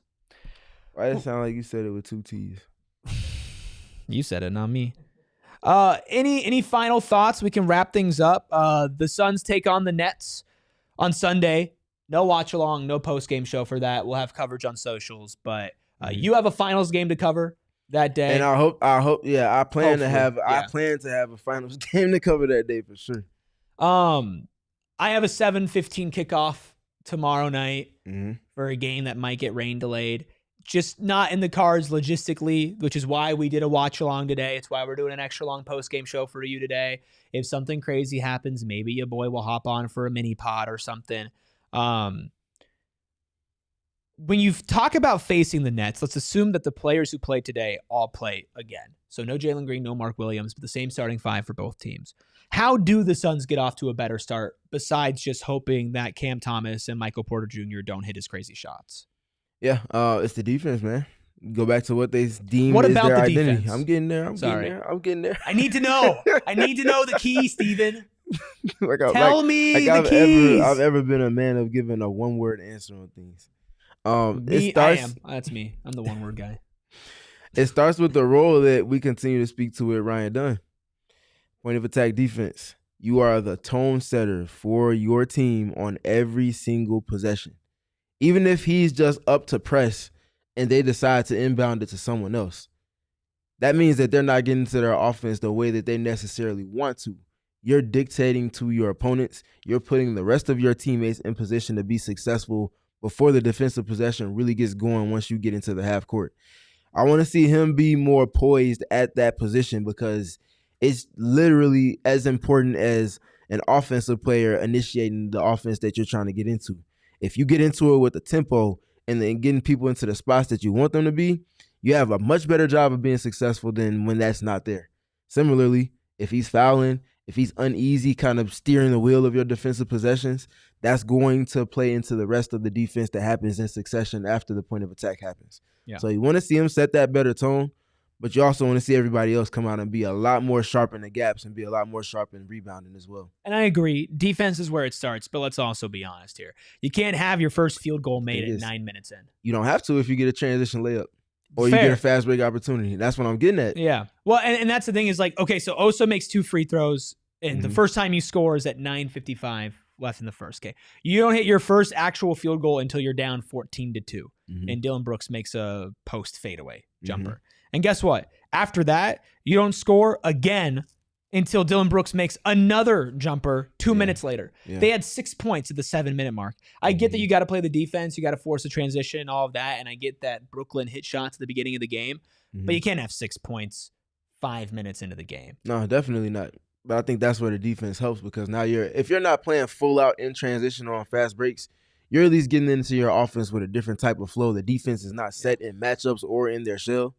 Why does it sound like you said it with 2 T's? You said it, not me. Any final thoughts? We can wrap things up. The Suns take on the Nets on Sunday. No watch along, no post game show for that. We'll have coverage on socials, but you have a finals game to cover that day. And I hope, yeah, I plan to have a finals game to cover that day for sure. I have a 7:15 kickoff tomorrow night for a game that might get rain delayed. Just not in the cards logistically, which is why we did a watch along today. It's why we're doing an extra long post game show for you today. If something crazy happens, maybe your boy will hop on for a mini pod or something. When you talk about facing the Nets, let's assume that the players who played today all play again. So no Jalen Green, no Mark Williams, but the same starting 5 for both teams. How do the Suns get off to a better start besides just hoping that Cam Thomas and Michael Porter Jr. don't hit his crazy shots? Yeah, it's the defense, man. Go back to what they deem what is about their the identity. defense? I'm getting there. I'm getting there. I need to know. I need to know the key, Steven. Tell me the keys. I've ever been a man of giving a one-word answer on things. I am. That's me. I'm the one-word guy. It starts with the role that we continue to speak to with Ryan Dunn. Point of attack defense. You are the tone setter for your team on every single possession. Even if he's just up to press and they decide to inbound it to someone else, that means that they're not getting to their offense the way that they necessarily want to. You're dictating to your opponents. You're putting the rest of your teammates in position to be successful before the defensive possession really gets going once you get into the half court. I want to see him be more poised at that position because it's literally as important as an offensive player initiating the offense that you're trying to get into. If you get into it with the tempo and then getting people into the spots that you want them to be, you have a much better job of being successful than when that's not there. Similarly, if he's fouling, if he's uneasy, kind of steering the wheel of your defensive possessions, that's going to play into the rest of the defense that happens in succession after the point of attack happens. Yeah. So you want to see him set that better tone, but you also want to see everybody else come out and be a lot more sharp in the gaps and be a lot more sharp in rebounding as well. And I agree. Defense is where it starts, but let's also be honest here. You can't have your first field goal made at 9 minutes in. You don't have to if you get a transition layup or you get a fast break opportunity. That's what I'm getting at. Yeah. Well, and that's the thing is like, okay, so Oso makes 2 free throws, and the first time he scores at 9:55 left in the first. Okay. You don't hit your first actual field goal until you're down 14-2. And Dillon Brooks makes a post fadeaway jumper. And guess what? After that, you don't score again until Dillon Brooks makes another jumper 2 minutes later. Yeah. They had 6 points at the 7-minute mark. I get that you got to play the defense. You got to force a transition and all of that. And I get that Brooklyn hit shots at the beginning of the game. But you can't have 6 points 5 minutes into the game. No, definitely not. But I think that's where the defense helps because now if you're not playing full out in transition on fast breaks, you're at least getting into your offense with a different type of flow. The defense is not set in matchups or in their shell.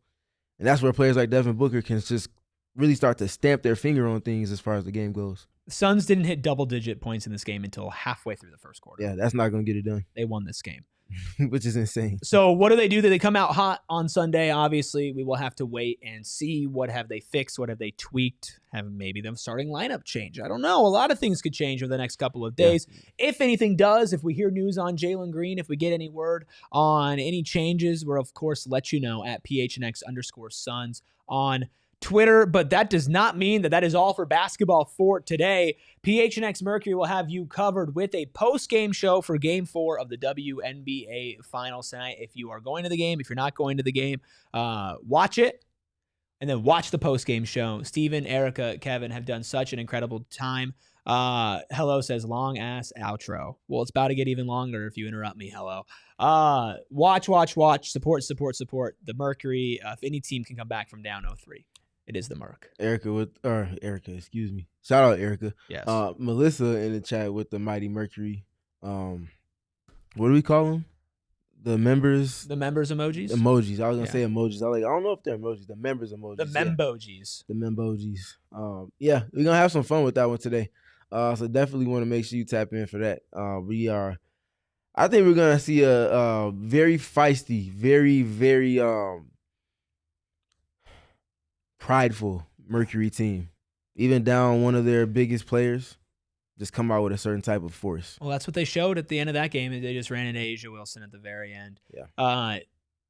And that's where players like Devin Booker can just really start to stamp their finger on things as far as the game goes. The Suns didn't hit double-digit points in this game until halfway through the first quarter. Yeah, that's not going to get it done. They won this game. Which is insane. So what do? They come out hot on Sunday. Obviously, we will have to wait and see what have they fixed, what have they tweaked, have maybe them starting lineup change. I don't know. A lot of things could change over the next couple of days. Yeah. If anything does, if we hear news on Jalen Green, if we get any word on any changes, we'll of course let you know at PHNX_Suns on Twitter, but that does not mean that is all for basketball for today. PHNX Mercury will have you covered with a post-game show for Game 4 of the WNBA Finals tonight. If you are going to the game, if you're not going to the game, watch it, and then watch the post-game show. Steven, Erica, Kevin have done such an incredible time. Hello says, long-ass outro. Well, it's about to get even longer if you interrupt me, hello. Watch, support the Mercury. If any team can come back from down 0-3. It is the Merc. Erica, excuse me. Shout out Erica. Yes. Melissa in the chat with the Mighty Mercury. What do we call them? The members. The members emojis? Emojis. I was gonna say emojis. I don't know if they're emojis. The members emojis. The membojis. The membojis. Yeah, we're gonna have some fun with that one today. So definitely want to make sure you tap in for that. I think we're gonna see a very feisty, very, very prideful Mercury team. Even down one of their biggest players, just come out with a certain type of force. Well, that's what they showed at the end of that game. They just ran into Asia Wilson at the very end. Yeah.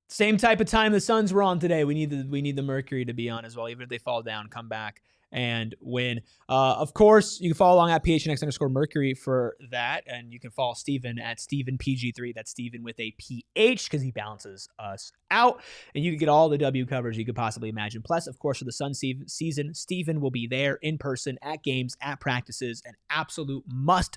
Same type of time the Suns were on today. We need the Mercury to be on as well. Even if they fall down, come back and win. Of course, you can follow along at PHNX_Mercury for that. And you can follow Steven at StevenPG3. That's Steven with a PH because he balances us out. And you can get all the W coverage you could possibly imagine. Plus, of course, for the Suns season, Steven will be there in person at games, at practices, an absolute must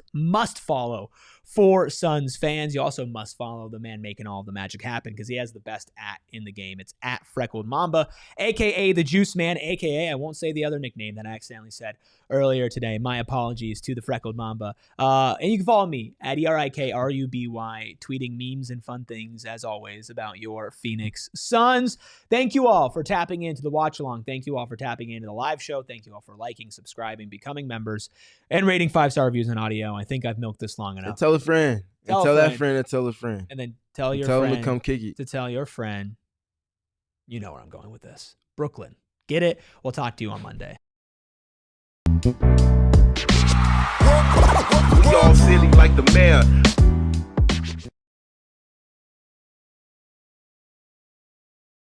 follow for Suns fans. You also must follow the man making all of the magic happen because he has the best in the game. It's at Freckled Mamba, a.k.a. the Juice Man, a.k.a. I won't say the other nickname that I accidentally said earlier today. My apologies to the Freckled Mamba. And you can follow me at ERIKRUBY, tweeting memes and fun things, as always, about your Phoenix Suns. Thank you all for tapping into the watch-along. Thank you all for tapping into the live show. Thank you all for liking, subscribing, becoming members, and rating 5-star reviews on audio. I think I've milked this long enough. And tell a friend. Tell that friend and tell a friend. And then tell your friend. Tell them to come kick it. To tell your friend. You know where I'm going with this. Brooklyn. Get it? We'll talk to you on Monday. We all silly like the mayor.